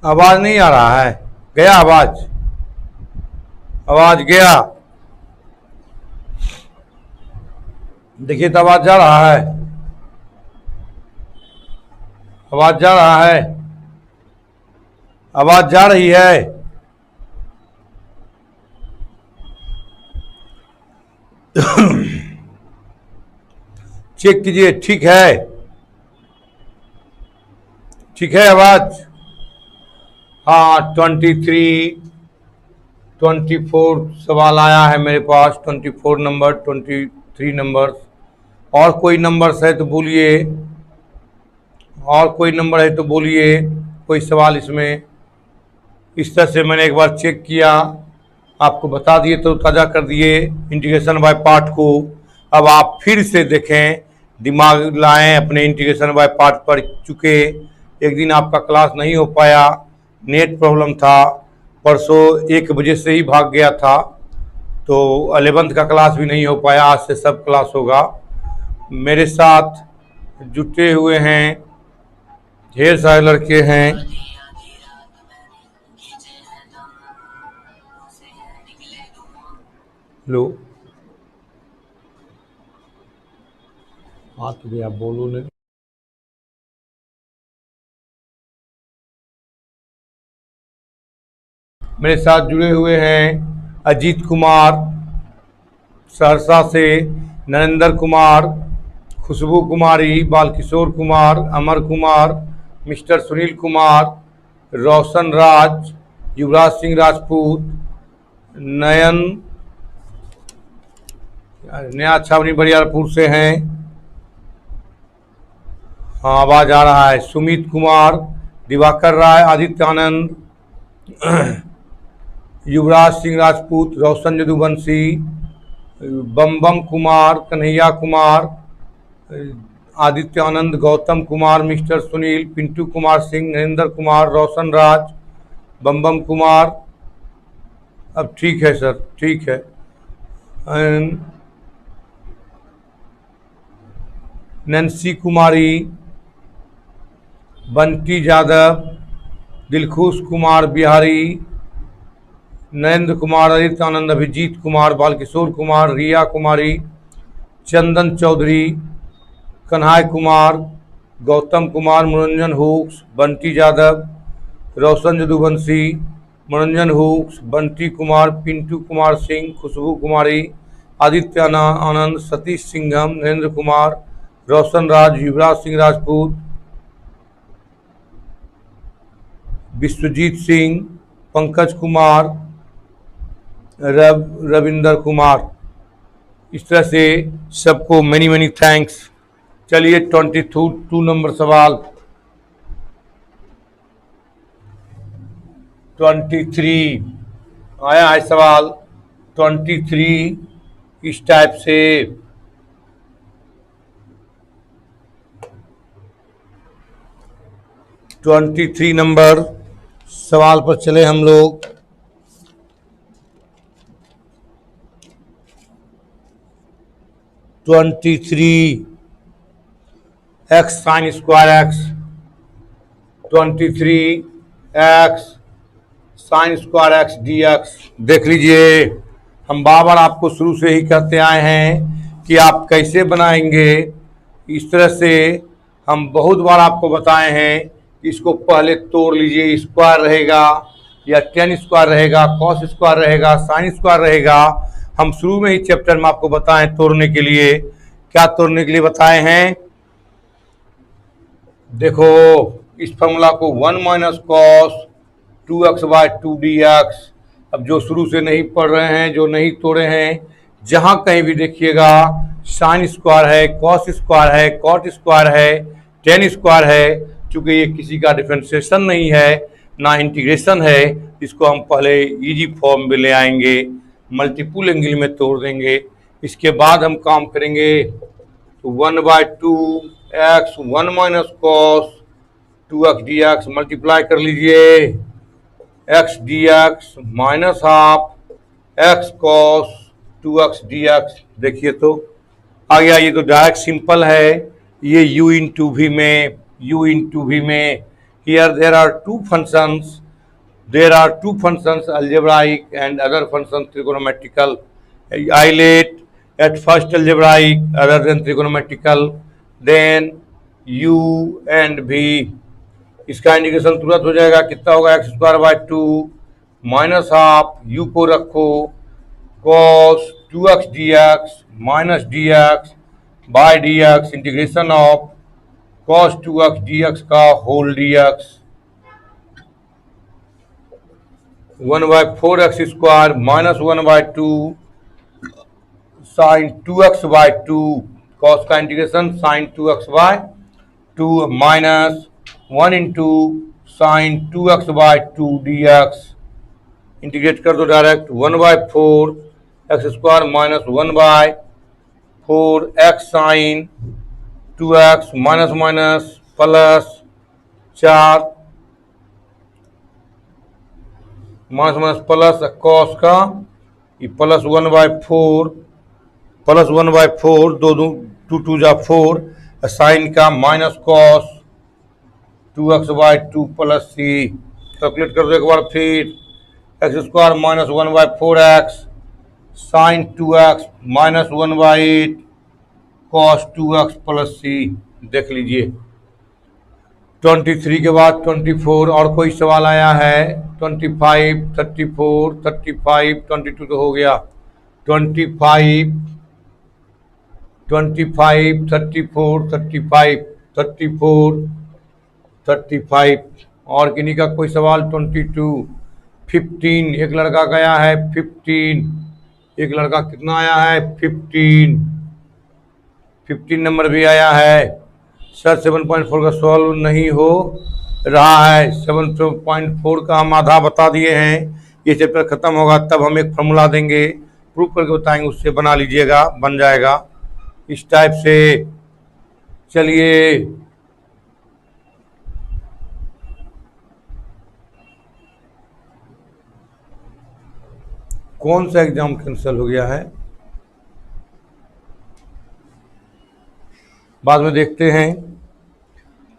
आवाज नहीं आ रहा है। गया आवाज? आवाज गया? देखिए तो आवाज जा रहा है। आवाज जा रहा है। आवाज जा रही है। चेक कीजिए। ठीक है? ठीक है आवाज? हाँ 24 सवाल आया है मेरे पास। 24 नंबर, 23 नंबर। और कोई नंबर है तो बोलिए। और कोई नंबर है तो बोलिए। कोई सवाल इसमें? इस तरह से मैंने एक बार चेक किया, आपको बता दिए, तो ताज़ा कर दिए इंटीग्रेशन बाय पार्ट को। अब आप फिर से देखें, दिमाग लाएं अपने इंटीग्रेशन बाय पार्ट पर। चुके एक दिन आपका क्लास नहीं हो पाया, नेट प्रॉब्लम था, परसों 1 बजे से ही भाग गया था, तो 11th का क्लास भी नहीं हो पाया। आज से सब क्लास होगा। मेरे साथ जुटे हुए हैं ढेर सारे लड़के हैं। लो हाँ तो भैया बोलो नहीं। मेरे साथ जुड़े हुए हैं अजीत कुमार सहरसा से, नरेंद्र कुमार, खुशबू कुमारी, बालकिशोर कुमार, अमर कुमार, मिस्टर सुनील कुमार, रोशन राज, युवराज सिंह राजपूत, नयन नया छावनी बरियारपुर से हैं। हाँ आवाज आ रहा है। सुमित कुमार, दिवाकर राय, आदित्य आनंद, युवराज सिंह राजपूत, रोशन यदुवंशी, बम कुमार, कन्हैया कुमार, आदित्य आनंद, गौतम कुमार, मिस्टर सुनील, पिंटू कुमार सिंह, नरेंद्र कुमार, रोशन राज, बम कुमार। अब ठीक है सर, ठीक है। नैन्सी कुमारी, बंटी यादव, दिलखुश कुमार बिहारी, नरेंद्र कुमार, आदित्य आनंद, अभिजीत कुमार, बालकिशोर कुमार, रिया कुमारी, चंदन चौधरी, कन्हाय कुमार, गौतम कुमार, मनोरंजन हुक्स, बंटी यादव, रोशन यदुवंशी, मनोरंजन हुक्स, बंटी कुमार, पिंटू कुमार सिंह, खुशबू कुमारी, आदित्य आनंद, सतीश सिंघम, नरेंद्र कुमार, रोशन राज, युवराज सिंह राजपूत, विश्वजीत सिंह, पंकज कुमार, रविंदर कुमार। इस तरह से सबको मेनी मेनी थैंक्स। चलिए 22 नंबर सवाल। 23 आया है सवाल। 23 इस टाइप से। ट्वेंटी नंबर सवाल पर चले हम लोग। X sine square x, 23 x sine square X D x. देख लीजिए, हम बार बार आपको शुरू से ही कहते आए हैं कि आप कैसे बनाएंगे। इस तरह से हम बहुत बार आपको बताए हैं कि इसको पहले तोड़ लीजिए। स्क्वायर रहेगा या टेन स्क्वायर रहेगा, कॉस स्क्वायर रहेगा, साइन स्क्वायर रहेगा। हम शुरू में ही चैप्टर में आपको बताएं तोड़ने के लिए। क्या तोड़ने के लिए बताए हैं? देखो, इस फॉर्मूला को 1 minus cos 2x bye 2dx। अब जो शुरू से नहीं पढ़ रहे हैं, जो नहीं तोड़े हैं, जहां कहीं भी देखिएगा साइन स्क्वायर है, कॉस स्क्वायर है, कॉट स्क्वायर है, टेन स्क्वायर है। चूंकि ये किसी का डिफरेंशिएशन नहीं है, ना इंटीग्रेशन है, इसको हम पहले इजी फॉर्म में ले आएंगे, मल्टीपल एंगल में तोड़ देंगे। इसके बाद हम काम करेंगे। तो 1/2 x 1 minus cos 2x dx multiply कर लीजिए x dx minus half x cos 2x dx। देखिए तो आ गया। ये तो डायरेक्ट सिंपल है। ये u इंटू भी में Here there are two functions. There are two functions, algebraic and other functions trigonometrical. I let at first algebraic, other than trigonometrical, then u and v. इसका इंडिकेशन तुरंत हो जाएगा, कितना होगा X square by two minus half U को रखो cos 2x dx minus dx by dx integration of cos 2x dx का whole dx 1 by 4x square minus 1 by 2 sine 2x by 2 cos का integration sine 2x by 2 minus 1 into sine 2x by 2 dx integrate कर दो direct 1 by 4 X square minus 1 by 4 X sine 2x minus minus plus 4 minus minus plus cos का ये plus 1 by 4 plus 1 by 4 दो दो 2 जा 4 sine का minus cos 2x by 2 plus C calculate कर दो एक बार फिर x square minus 1 by 4x sine 2x minus 1 by 8 cos 2x plus सी। देख लीजिए 23 के बाद 24 और कोई सवाल आया है 25 34 35 22 तो हो गया 25 24 35 34 35 और किन्हीं का कोई सवाल 22 15 एक लड़का गया है 15 एक लड़का कितना आया है 15 नंबर भी आया है सर 7.4 का सॉल्व नहीं हो रहा है 7.4 का हम आधा बता दिए हैं ये चैप्टर खत्म होगा तब हम एक फॉर्मूला देंगे प्रूफ करके बताएंगे उससे बना लीजिएगा बन जाएगा इस टाइप से। चलिए कौन सा एग्जाम कैंसिल हो गया है बाद में देखते हैं।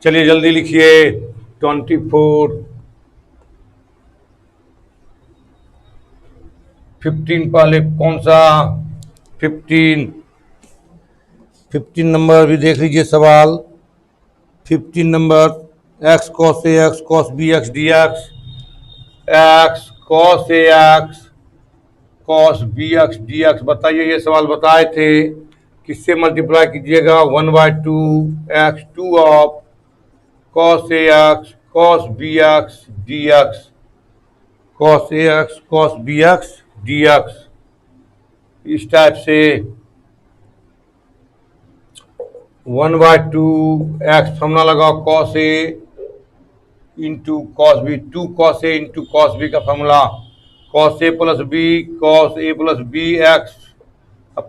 चलिए जल्दी लिखिए 24 15 पहले कौन सा 15 नंबर भी देख लीजिए सवाल 15 नंबर x cos a x cos b x D x x cos a x cos b x D x बताइए ये सवाल बताए थे किससे मल्टीप्लाई कीजिएगा 1 by 2 x 2 of cos a x cos b x D x cos a x cos b x D x इस type से 1 by 2 x formula लगाओ cos a into cos b 2 cos a into cos b का formula cos a plus B x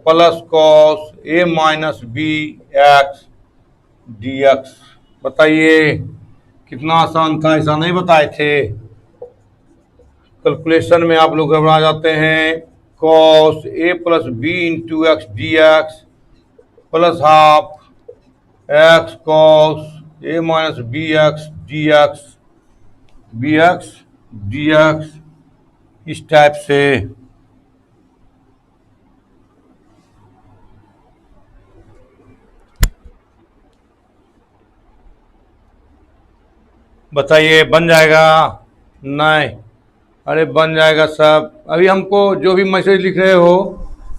plus cos A minus B x D x बताइए कितना आसान था ऐसा नहीं बताए थे कैलकुलेशन में आप लोग घबरा जाते हैं cos a plus b into x D x plus half x cos A minus B x D x इस टाइप से बताइए बन जाएगा नहीं अरे बन जाएगा सब अभी हमको जो भी मैसेज लिख रहे हो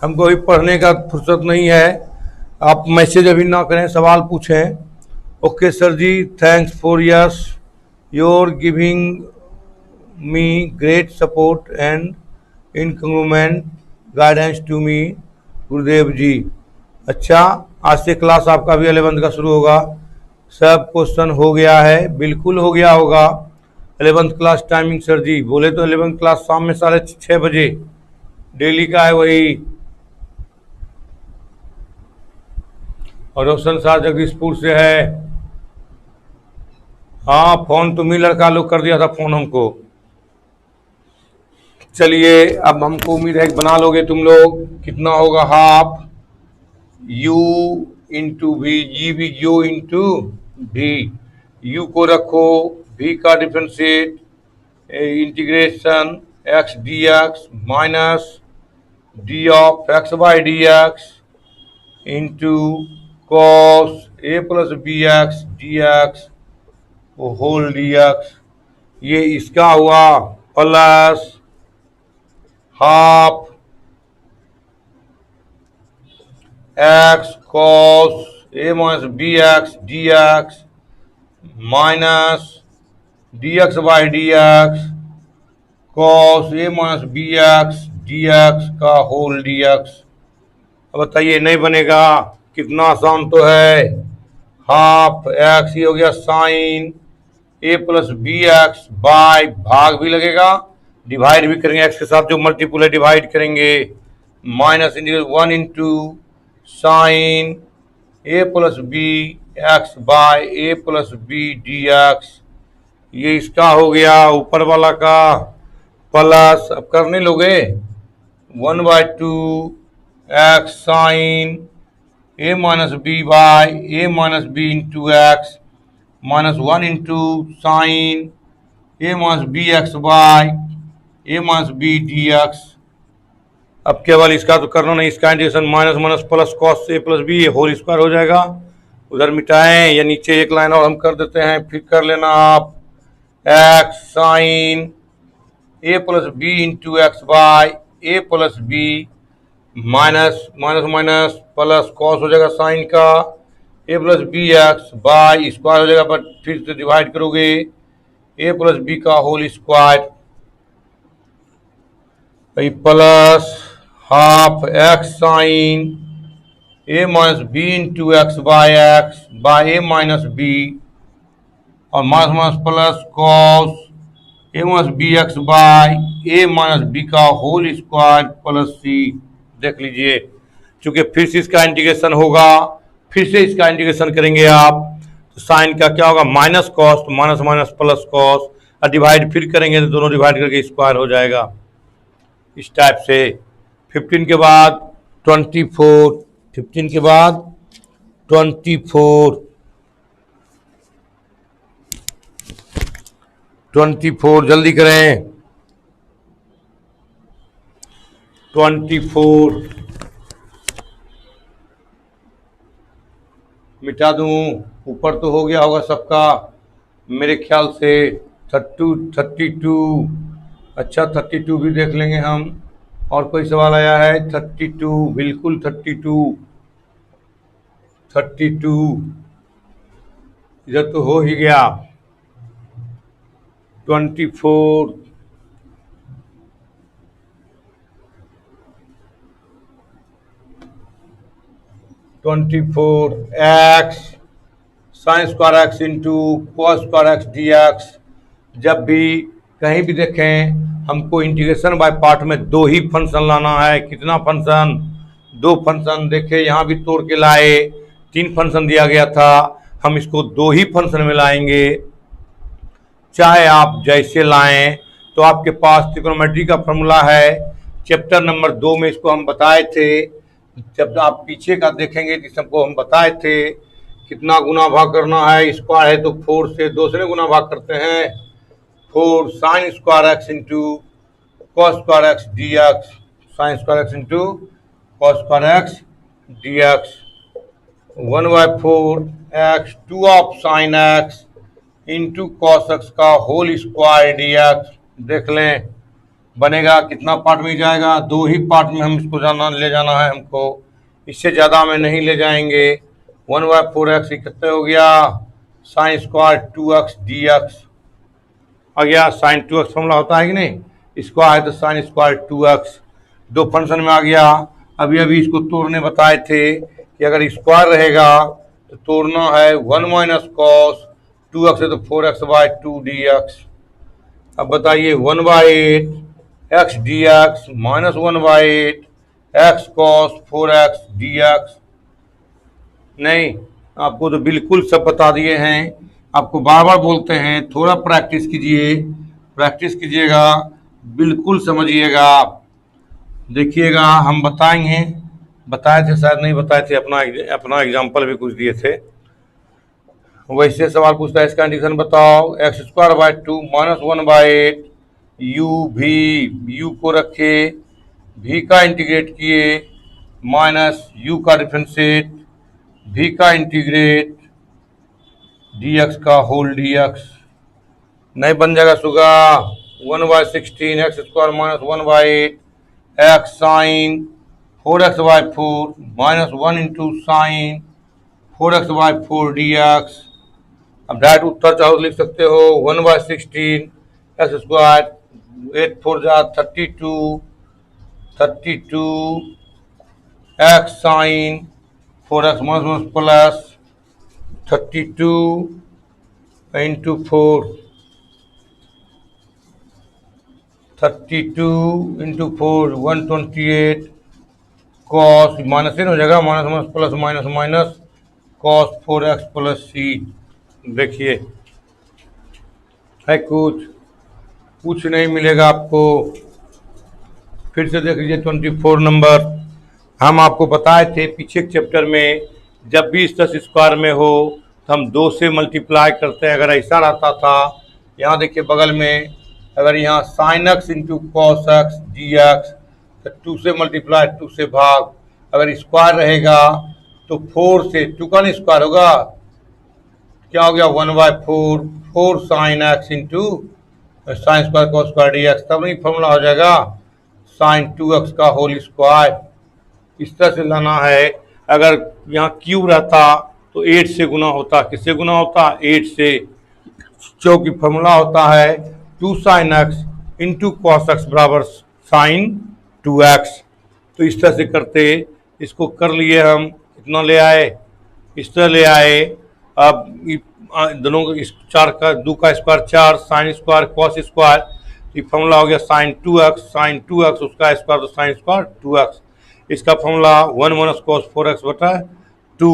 हमको अभी पढ़ने का फुर्सत नहीं है आप मैसेज अभी ना करें सवाल पूछें okay sir ji thanks for yes your giving me great support and encouragement guidance to me Gurudev ji. अच्छा आज से क्लास आपका भी 11th का शुरू होगा सब क्वेश्चन हो गया है बिल्कुल हो गया होगा 11th क्लास टाइमिंग सर जी बोले तो 11th क्लास शाम में 6:30 बजे डेली का है वही और रोशन सार जगदीशपुर से है हाँ फोन तुम ही लड़का लोग कर दिया था फोन हमको। चलिए अब हमको उम्मीद है कि बना लोगे तुम लोग कितना होगा half u into V G V U into भी यू को रखो v का differentiate integration x dx minus d of x by D X into cos a plus B x D X whole D x, ये इसका हुआ plus half x cos a minus B x D x minus D x by D x cos A minus B x D x का whole D x. अब बताइए नहीं बनेगा, कितना आसान तो है। हाफ एक्स ही हो गया sign a plus B x bye भाग भी लगेगा, डिवाइड भी करेंगे एक्स के साथ जो मल्टीपुल है डिवाइड करेंगे, minus integral 1 into sine a plus B x by a plus B D x, ये इसका हो गया ऊपर वाला का प्लस, अब करने लोगे 1/2 x sine a minus b by a minus b into x minus 1 into sine a minus B x by a minus b D x. अब केवल इसका तो करना नहीं, इसका integration minus minus plus cos a plus b whole square हो जाएगा, उधर मिटाएं या नीचे एक लाइन और हम कर देते हैं, फिर कर लेना आप x sine a plus b into x by a plus b minus minus minus plus cos हो जाएगा साइन का a plus B x by square हो जाएगा, बट फिर से डिवाइड करोगे ए प्लस बी का whole square plus half x sine a minus b into x by a minus b और minus minus plus cos A minus B x by a minus b का whole square plus सी। देख लीजिए, चूंकि फिर से इसका integration होगा, फिर से इसका इंटीग्रेशन करेंगे आप, तो साइन का क्या होगा माइनस कॉस, तो माइनस माइनस प्लस कॉस और डिवाइड फिर करेंगे तो दोनों डिवाइड करके स्क्वायर हो जाएगा इस टाइप से। 15 के बाद 24, 15 के बाद 24, 24 जल्दी करें, 24 मिटा दूं, ऊपर तो हो गया होगा सबका मेरे ख्याल से 32, अच्छा 32 भी देख लेंगे हम। और कोई सवाल आया है? 32, बिल्कुल 32 इधर तो हो ही गया। 24 x sine square x into cos square X D x. जब भी कहीं भी देखें हमको इंटीग्रेशन बाय पार्ट में दो ही फंक्शन लाना है। कितना फंक्शन? दो फंक्शन। देखे यहाँ भी तोड़ के लाए, 3 फंक्शन दिया गया था, हम इसको 2 ही फंक्शन में लाएंगे। चाहे आप जैसे लाएं, तो आपके पास ट्रिग्नोमेट्री का फॉर्मूला है, चैप्टर नंबर 2 में इसको हम बताए थे। जब आप पीछे का देखेंगे तो सबको हम बताए थे कितना गुना भाग करना है। स्क्वायर है तो 4 से 2 से गुना भाग करते हैं। 4 sine square x into cos square X D x, sine square x into cos square X D x. 1/4 x 2 of sine x into cos x का होल स्क्वायर डी एक्स। देख लें बनेगा कितना पार्ट में जाएगा? 2 ही पार्ट में हम इसको ले जाना है हमको, इससे ज़्यादा में नहीं ले जाएंगे। 1/4 एक्स कितने हो गया? Sine square 2x d x आ गया। साइन 2x फॉर्मूला होता है कि नहीं? स्क्वायर है तो साइन स्क्वायर 2x, 2 फंक्शन में आ गया। अभी इसको तोड़ने बताए थे कि अगर स्क्वायर रहेगा तो तोड़ना है 1 माइनस कॉस 2x है तो 4x/2 डी एक्स। अब बताइए 1/8 x D x minus 1/8 x cos 4x D x. नहीं, आपको तो बिल्कुल सब बता दिए हैं, आपको बार बार बोलते हैं थोड़ा प्रैक्टिस कीजिए, प्रैक्टिस कीजिएगा, बिल्कुल समझिएगा। देखिएगा हम बताएंगे, बताए थे शायद नहीं बताए थे, अपना एग्जाम्पल भी कुछ दिए थे। वैसे सवाल पूछता है इसका इंटीग्रेशन बताओ। X square by 2 minus 1/8 you भी, यू को रखे, भी का इंटीग्रेट किए, माइनस यू का डिफरेंशिएट, भी का इंटीग्रेट, dx का होल dx नहीं बन जाएगा सुगा। 1/16 X square minus 1/8 X sine 4x/4 minus 1 into sine 4x/4 dx। अब डायरेक्ट उत्तर चाहो तो लिख सकते हो 1/16 एक्स स्क्वायर 8 4 जा 32 x sine 4x minus plus 32 into 4 32 into 4 128 cos minus हो जाएगा, minus minus plus minus minus cos 4x plus c. देखिए है कुछ नहीं मिलेगा आपको। फिर से देख लीजिए 24 नंबर। हम आपको बताए थे पीछे के चैप्टर में, जब भी इस 10 स्क्वायर में हो तो हम 2 से मल्टीप्लाई करते हैं। अगर ऐसा रहता था, यहाँ देखिए बगल में, अगर यहाँ sine x into cos x D x तो 2 से मल्टीप्लाई 2 से भाग, अगर स्क्वायर रहेगा तो 4 से 2 का नहीं स्क्वायर होगा, क्या हो गया 1/4 4 sine x into sine square cos square D x, तब नहीं फॉर्मूला हो जाएगा साइन 2x का होल स्क्वायर। इस तरह से लाना है। अगर यहाँ क्यूब रहता तो 8 से गुना होता, किससे गुना होता 8 से, क्योंकि फॉर्मूला होता है 2 sine x into cos x बराबर साइन 2x। तो इस तरह से करते, इसको कर लिए हम, इतना ले आए, इस तरह ले आए। अब दोनों इस 4 का 2 का square 4 sine square cos square, ये फॉर्मूला हो गया साइन 2x उसका स्क्वायर तो साइन स्क्वायर 2x। इसका फॉर्मूला 1 माइनस कॉस 4x बटा 2।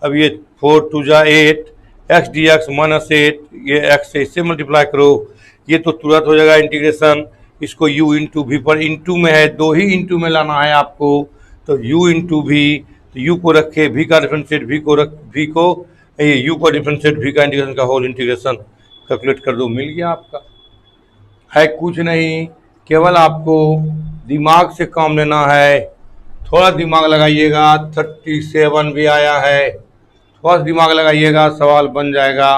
अब ये 4 2 जा 8 एक्स डी एक्स माइनस 8, ये x से इससे मल्टीप्लाई करो, ये तो तुरंत हो जाएगा इंटीग्रेशन। इसको u इंटू भी पर इंटू में है, 2 ही इंटू में लाना है आपको, तो u इंटू भी, तो u को रखे, v का डिफरेंशिएट v को रख, v को ये u का डिफरेंशिएट v का इंटीग्रेशन का होल इंटीग्रेशन कैलकुलेट कर दो, मिल गया आपका। है कुछ नहीं, केवल आपको दिमाग से काम लेना है। थोड़ा दिमाग लगाइएगा, 37 भी आया है, थोड़ा दिमाग लगाइएगा सवाल बन जाएगा।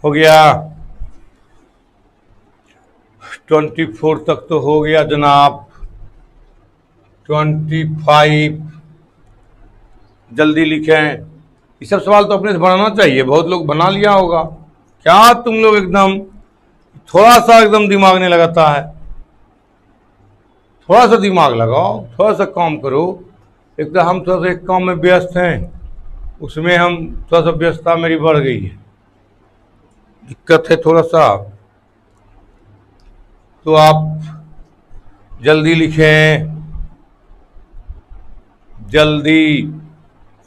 हो गया 24 तक तो हो गया जनाब। 25 जल्दी लिखें। ये सब सवाल तो अपने से बनाना चाहिए, बहुत लोग बना लिया होगा। क्या तुम लोग एकदम थोड़ा सा एकदम दिमाग नहीं लगाता है? थोड़ा सा दिमाग लगाओ, थोड़ा सा काम करो। एक तो हम थोड़ा सा एक काम में व्यस्त हैं, उसमें हम थोड़ा सा व्यस्तता मेरी बढ़ गई है, दिक्कत है थोड़ा सा। तो आप जल्दी लिखें, जल्दी।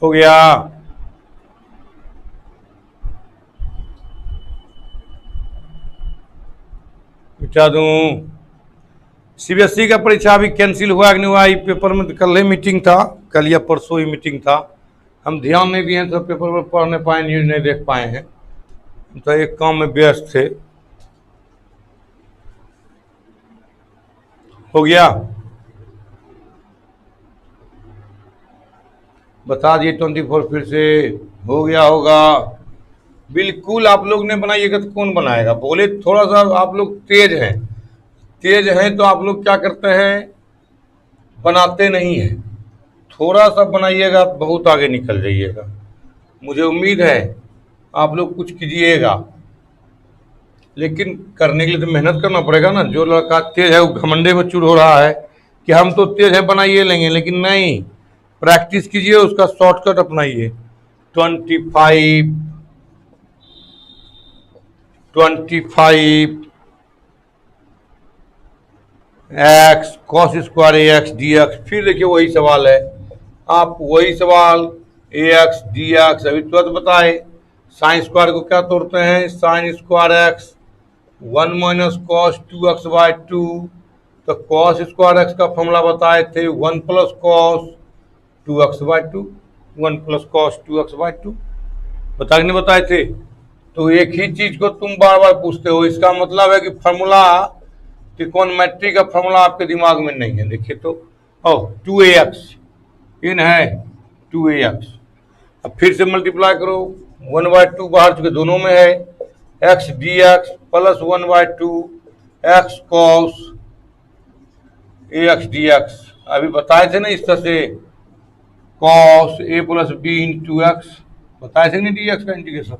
हो गया मिटा दूं। सीबीएसई का परीक्षा अभी कैंसिल हुआ कि नहीं हुआ, पेपर में कल ही मीटिंग था, कल या परसों ही मीटिंग था। हम ध्यान नहीं दिए तो पेपर में पढ़ नहीं पाए, न्यूज नहीं देख पाए हैं, तो एक काम में व्यस्त थे। हो गया, बता दिए 24 फिर से। हो गया होगा बिल्कुल। आप लोग ने बनाइएगा तो कौन बनाएगा? बोले थोड़ा सा आप लोग तेज हैं तो आप लोग क्या करते हैं, बनाते नहीं हैं। थोड़ा सा बनाइएगा, बहुत आगे निकल जाइएगा। मुझे उम्मीद है आप लोग कुछ कीजिएगा, लेकिन करने के लिए तो मेहनत करना पड़ेगा ना। जो लड़का तेज है वो घमंडे में चूर हो रहा है कि हम तो तेज है बनाइए लेंगे, लेकिन नहीं, प्रैक्टिस कीजिए, उसका शॉर्टकट अपनाइए। 25 एक्स कॉस स्क्वायर ए एक्स डी एक्स। फिर देखिए वही सवाल है, आप वही सवाल ए एक्स डी एक्स अभी तुरंत बताए। साइन स्क्वायर को क्या तोड़ते हैं, sine square x 1 minus cos 2x/2, तो कॉस स्क्वायर एक्स का फॉर्मूला बताए थे 1 plus cos 2x/2। 1 plus cos 2x/2। बता नहीं बताए थे? तो एक ही चीज को तुम बार बार पूछते हो, इसका मतलब है कि फॉर्मूला, त्रिकोणमिति का फॉर्मूला आपके दिमाग में नहीं है। देखिए तो 2ax इन है 2ax। अब फिर से मल्टीप्लाई करो, 1/2 बाहर चुके दोनों में है, x dx plus 1/2 x cos ax dx। अभी बताए थे ना इस तरह से, cos a plus b into x, बताए थे नहीं dx का इंटीग्रेशन।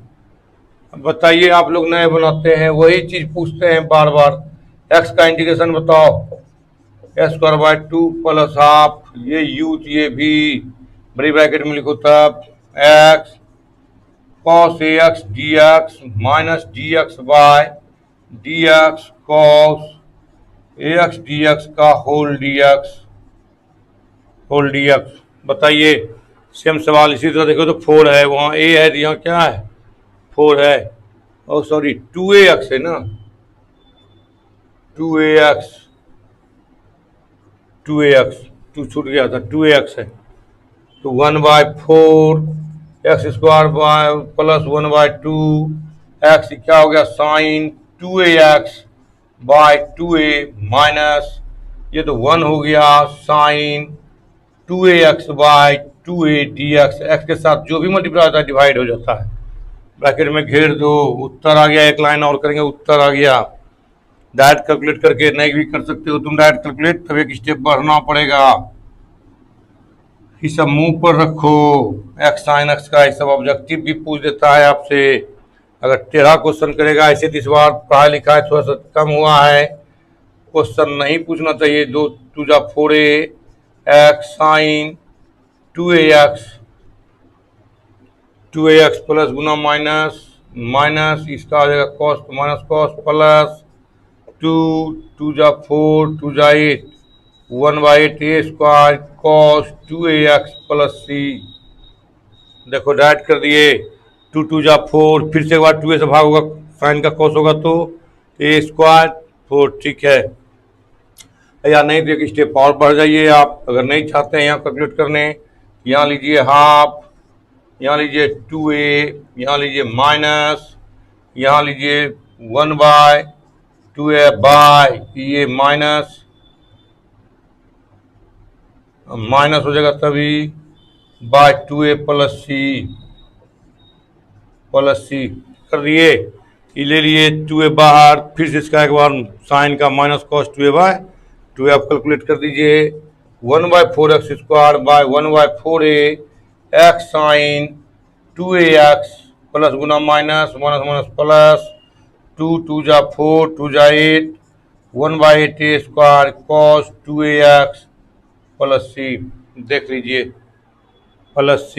अब बताइए, आप लोग नए बनाते हैं, वही चीज पूछते हैं बार बार, x का इंटीग्रेशन बताओ, x² प्लस हाफ, ये u ये भी बड़ी ब्रैकेट में लिखो, तब x cos ax dx minus dx by dx cos ax dx का होल dx। बताइए, सेम सवाल इसी तरह देखो तो 4 है, वहाँ a है, यहाँ क्या है 4 है, और सॉरी 2ax है ना, 2ax 2 छूट गया था, 2ax है, तो 1/4 x² बाय प्लस 1/2 x क्या हो गया sign 2ax bye 2a minus, ये तो 1 हो गया sign 2ax bye 2a dx। x के साथ जो भी मल्टीप्लाई होता है डिवाइड हो जाता है, ब्रैकेट में घेर दो, उत्तर आ गया। एक लाइन और करेंगे, उत्तर आ गया। डायरेक्ट कैलकुलेट करके नहीं भी कर सकते हो तुम डायरेक्ट कैलकुलेट, तब एक स्टेप बढ़ना पड़ेगा। ये सब मुंह पर रखो, एक्स साइन एक्स का ये सब ऑब्जेक्टिव भी पूछ देता है आपसे। अगर टेढ़ा क्वेश्चन करेगा ऐसे, तो इस बार पढ़ाई लिखाई थोड़ा सा कम हुआ है, क्वेश्चन नहीं पूछना चाहिए। 2 2 जा 4a x sine 2ax plus गुना माइनस माइनस, इसका आ जाएगा कॉस माइनस कॉस प्लस 2 2 जा 4 2 जा 8 1/8 a square cos 2ax plus c। देखो डायरेक्ट कर दिए, 2 2 जा 4, फिर से एक बार 2a से भाग होगा, साइन का कॉस होगा तो a स्क्वायर 4, ठीक है। या नहीं तो एक स्टेप और बढ़ जाइए आप, अगर नहीं चाहते हैं यहाँ कैलकुलेट करने, यहाँ लीजिए हाफ, यहाँ लीजिए 2a, यहाँ लीजिए माइनस, यहाँ लीजिए 1/2a बाय ये माइनस माइनस हो जाएगा तभी बाय 2a प्लस सी कर दिए। ये ले लिए 2a बाहर, फिर से इसका एक बार साइन का माइनस कॉस 2a आप कैलकुलेट कर दीजिए। 1/4x² by 1/4a x sine 2ax plus गुना माइनस माइनस माइनस प्लस 2 2 जा 4 2 जा 8 1/8 a square cos 2ax plus c। देख लीजिए प्लस c।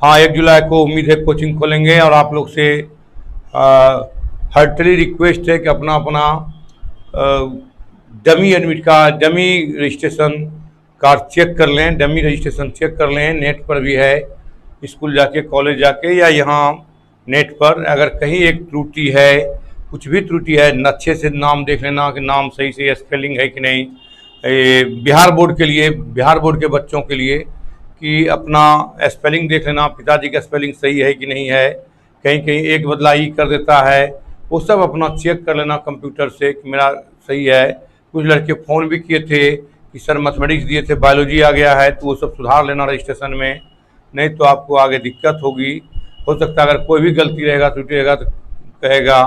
हाँ, 1 जुलाई को उम्मीद है कोचिंग खोलेंगे, और आप लोग से हार्टली रिक्वेस्ट है कि अपना अपना dummy admit card, dummy registration card check कर लें, डमी रजिस्ट्रेशन चेक कर लें। नेट पर भी है, स्कूल जाके कॉलेज जाके या यहाँ नेट पर। अगर कहीं एक त्रुटि है, कुछ भी त्रुटि है, अच्छे से नाम देख लेना कि नाम सही से स्पेलिंग है कि नहीं। बिहार बोर्ड के लिए, बिहार बोर्ड के बच्चों के लिए कि अपना स्पेलिंग देख लेना, पिताजी का स्पेलिंग सही है कि नहीं है, कहीं कहीं एक बदला ई कर देता है, वो सब अपना चेक कर लेना कंप्यूटर से कि मेरा सही है। कुछ लड़के फ़ोन भी किए थे कि सर मैथमेटिक्स दिए थे, बायोलॉजी आ गया है, तो वो सब सुधार लेना रजिस्ट्रेशन में, नहीं तो आपको आगे दिक्कत होगी। हो सकता है अगर कोई भी गलती रहेगा, त्रुटि रहेगा, तो कहेगा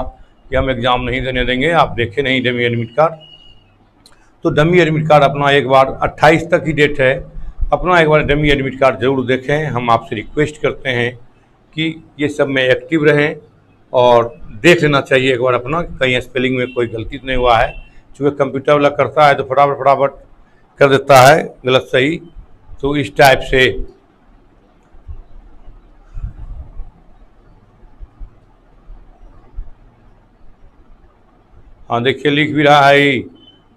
कि हम एग्ज़ाम नहीं देने देंगे, आप देखे नहीं डमी एडमिट कार्ड। तो डमी एडमिट कार्ड अपना एक बार 28 तक की डेट है, अपना एक बार डमी एडमिट कार्ड ज़रूर देखें। हम आपसे रिक्वेस्ट करते हैं कि ये सब में एक्टिव रहें, और देख लेना चाहिए एक बार अपना, कहीं स्पेलिंग में कोई गलती तो नहीं हुआ है। चूँकि कंप्यूटर वाला करता है तो फटाफट कर देता है गलत सही, तो इस टाइप से। हाँ देखिए, लिख भी रहा है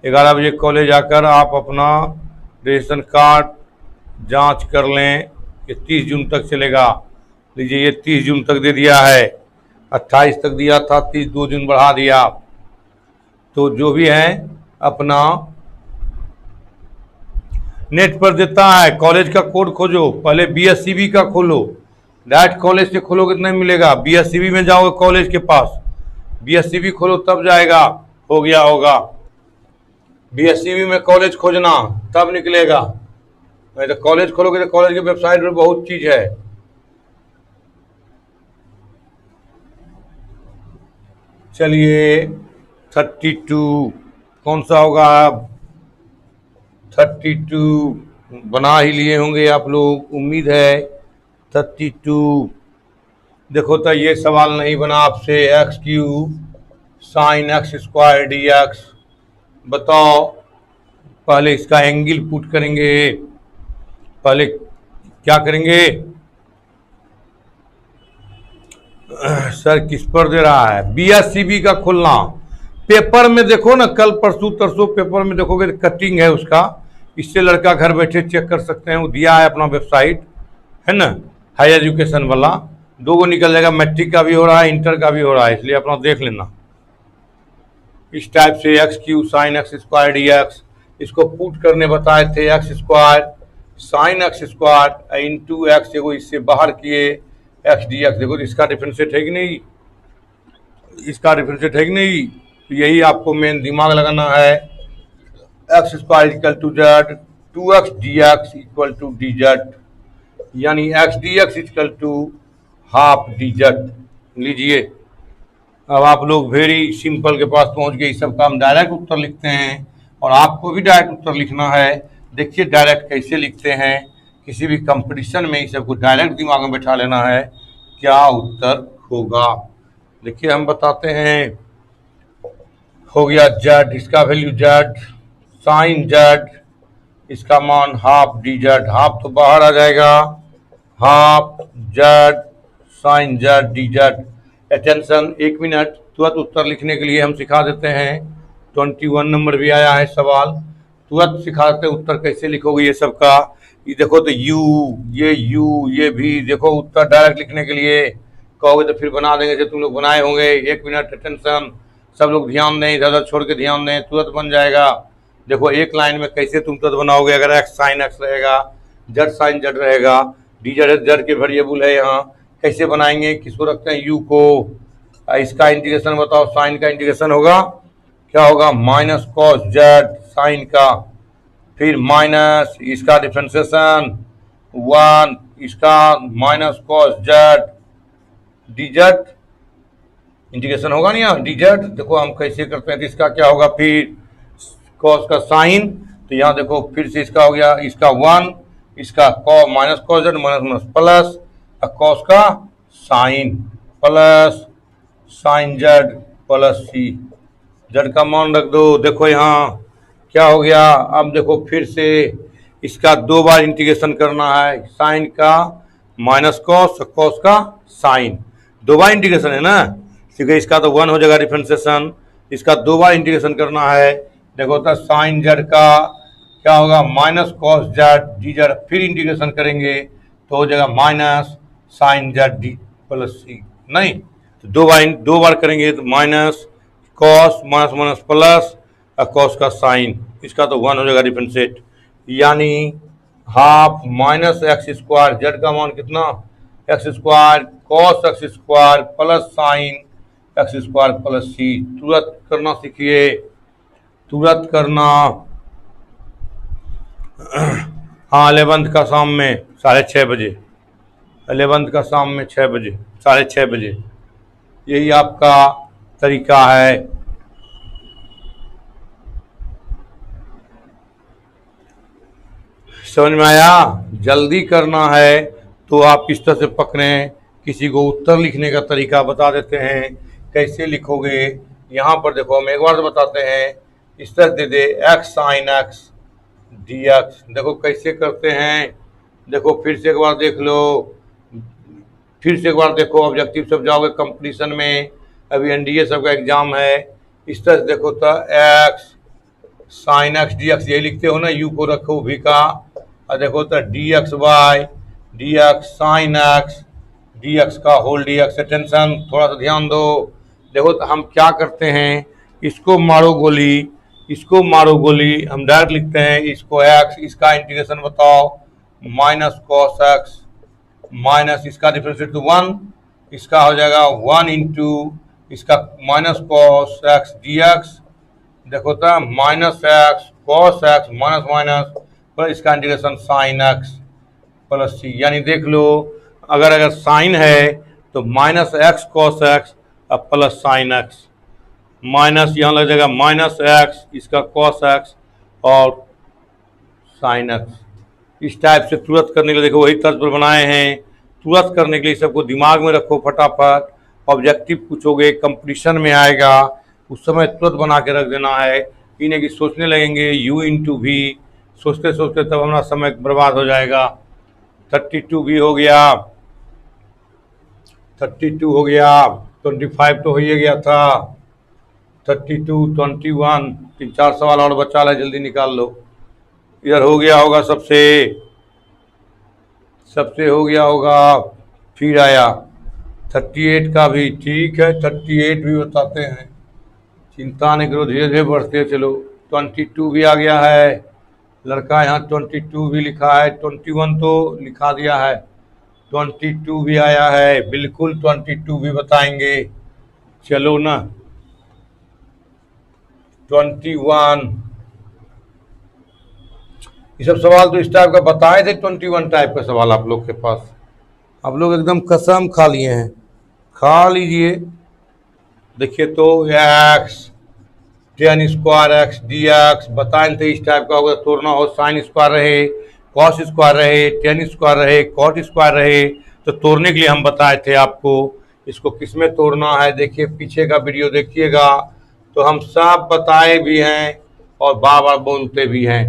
11 बजे कॉलेज आकर आप अपना रेशन कार्ड जांच कर लें, ये 30 जून तक चलेगा। लीजिए, ये 30 जून तक दे दिया है, 28 तक दिया था, 30 2 दिन बढ़ा दिया। तो जो भी है अपना नेट पर देता है। कॉलेज का कोड खोजो, पहले बीएससीबी का खोलो, डायरेक्ट कॉलेज से खोलोगे तो नहीं मिलेगा। बीएससीबी में जाओगे कॉलेज के पास, बीएससीबी खोलो तब जाएगा, हो गया होगा। बीएससीबी में कॉलेज खोजना तब निकलेगा, नहीं तो कॉलेज खोलोगे तो कॉलेज की वेबसाइट पर बहुत चीज है। चलिए 32 कौन सा होगा अब? 32 बना ही लिए होंगे आप लोग, उम्मीद है। 32 देखो तो ये सवाल नहीं बना आपसे, x cube sign x square D x. बताओ, पहले इसका एंगल पुट करेंगे, पहले क्या करेंगे? सर किस पर दे रहा है? बीएससीबी का खोलना। पेपर में देखो ना, कल परसों तरसों पेपर में देखोगे कटिंग है उसका, इससे लड़का घर बैठे चेक कर सकते हैं, वो दिया है अपना वेबसाइट है ना, हायर एजुकेशन वाला। दो गो निकल जाएगा, मैट्रिक का भी हो रहा है, इंटर का भी हो रहा है, इसलिए अपना देख लेना। इस टाइप से x Q sine x square D x, इसको पुट करने बताए थे। X square sine x square into x, देखो इससे बाहर किए एक्स डी एक्स। देखो इसका डिफरेंशिएट है कि नहीं, इसका डिफरेंशिएट है कि नहीं, तो यही आपको मेन दिमाग लगाना है। X square equal to z, 2x dx equal to d z, यानी x D x equal to half d z. लीजिए, अब आप लोग वेरी सिंपल के पास पहुंच गए। इस सब का हम डायरेक्ट उत्तर लिखते हैं, और आपको भी डायरेक्ट उत्तर लिखना है। देखिए डायरेक्ट कैसे लिखते हैं, किसी भी कंपटीशन में इस सबको डायरेक्ट दिमाग में बैठा लेना है, क्या उत्तर होगा। देखिए हम बताते हैं, हो गया जेड, इसका वैल्यू जेड, साइन जेड, इसका मान हाफ डी जेड, हाफ तो बाहर आ जाएगा, half Z sine Z D Z. Attention, 1 minute, तुरंत उत्तर लिखने के लिए हम सिखा देते हैं। 21 नंबर भी आया है सवाल, तुरंत सिखाते हैं उत्तर कैसे लिखोगे ये सब का। ये देखो तो यू ये भी देखो, उत्तर डायरेक्ट लिखने के लिए कहोगे तो फिर बना देंगे, जैसे तुम लोग बनाए होंगे। 1 मिनट अटेंशन, सब लोग ध्यान दें, इधर छोड़ के ध्यान दें, तुरंत बन जाएगा। देखो एक लाइन में कैसे तुम तुरंत बनाओगे, अगर एक्स साइन एक्स रहेगा, जेड साइन जेड रहेगा, डी जेड जेड के वेरिएबल है यहाँ, कैसे बनाएंगे, किसको रखते हैं, यू को। इसका इंटीग्रेशन बताओ, साइन का इंटीग्रेशन होगा, क्या होगा, माइनस कॉस जेड साइन का, फिर माइनस इसका डिफ्रेंसिएशन 1, इसका minus cos z D Z, integration होगा नहीं यहाँ डी जेड। देखो हम कैसे करते हैं, तो इसका क्या होगा, फिर कॉस का साइन, तो यहाँ देखो फिर से इसका हो गया, इसका 1, इसका minus cos Z minus minus plus, cos का sine plus sine Z plus C, Z का मान रख दो। देखो यहाँ क्या हो गया, अब देखो फिर से इसका 2 बार इंटीग्रेशन करना है, साइन का माइनस कॉस, कॉस का साइन, 2 बार इंटीग्रेशन है ना, ठीक है। इसका तो 1 हो जाएगा डिफरेंशिएशन, इसका 2 बार इंटीग्रेशन करना है। देखो तो साइन जेड का क्या होगा, minus cos z D z, फिर इंटीग्रेशन करेंगे तो हो जाएगा minus sine Z d plus c. नहीं तो 2 बार करेंगे तो minus cos minus minus plus cos का साइन, इसका तो 1 हो जाएगा डिफरेंशिएट, यानी half minus x square, z का मान कितना, x square cos x square plus sine x square plus c. तुरंत करना सीखिए, तुरंत करना। हाँ 11th का शाम में 6:30 बजे, 11th का शाम में 6 बजे 6:30 बजे, यही आपका तरीका है। समझ में आया? जल्दी करना है तो आप इस तरह से पकड़ें, किसी को उत्तर लिखने का तरीका बता देते हैं, कैसे लिखोगे। यहाँ पर देखो हम एक बार बताते हैं, इस तरह दे दे x sine x D x, देखो कैसे करते हैं। देखो फिर से एक बार देख लो, फिर से एक बार देखो, ऑब्जेक्टिव सब जाओगे कंपटीशन में, अभी एनडीए सब का एग्जाम है। इस तरह से देखो तो x sine x D X यही लिखते हो ना, यू को रखो भी का, और देखो तो D x by D x sine x D x का होल डी एक्स। अटेंशन, थोड़ा सा ध्यान दो। देखो तो हम क्या करते हैं, इसको मारो गोली, इसको मारो गोली, हम डायरेक्ट लिखते हैं इसको x, इसका इंटीग्रेशन बताओ माइनस कॉस एक्स माइनस इसका डिफरेंशिएट तो 1, इसका हो जाएगा 1 इंटू इसका minus cos x D x, देखो तो minus x cos x minus minus पर इसका इंटीग्रेशन साइन एक्स प्लस सी, यानी देख लो अगर साइन है तो माइनस एक्स कॉस एक्स अब प्लस साइन एक्स, माइनस यहाँ लग जाएगा माइनस एक्स इसका कॉस एक्स और साइन एक्स। इस टाइप से तुरंत करने के लिए देखो वही तर्ज पर बनाए हैं, तुरंत करने के लिए सबको दिमाग में रखो फटाफट। ऑब्जेक्टिव पूछोगे कंपटीशन में आएगा उस समय तुरंत बना के रख देना है, इन्हें कि सोचने लगेंगे u इंटू वी, सोचते सोचते तब हमारा समय बर्बाद हो जाएगा। 32 भी हो गया, 32 हो गया, 25 तो हो ही गया था, 32 21, 3-4 सवाल और बचा है, जल्दी निकाल लो। इधर हो गया होगा सबसे हो गया होगा, फिर आया 38 का भी, ठीक है 38 भी बताते हैं, चिंता नहीं करो धीरे धीरे बढ़ते चलो। 22 भी आ गया है लड़का, यहाँ 22 भी लिखा है, 21 तो लिखा दिया है, 22 भी आया है, बिल्कुल 22 भी बताएंगे, चलो ना 21, ये सब सवाल तो इस टाइप का बताए थे, 21 टाइप का सवाल आप लोग के पास, आप लोग एकदम कसम खा लिए हैं, खा लीजिए। देखिए तो x ten square X D x बताए थे इस टाइप का होगा, तोड़ना हो साइन स्क्वायर रहे कॉस स्क्वायर रहे टेन स्क्वायर रहे कॉट स्क्वायर रहे, तो तोड़ने के लिए हम बताए थे आपको इसको किस में तोड़ना है। देखिए पीछे का वीडियो देखिएगा तो हम सब बताए भी हैं और बार बार बोलते भी हैं,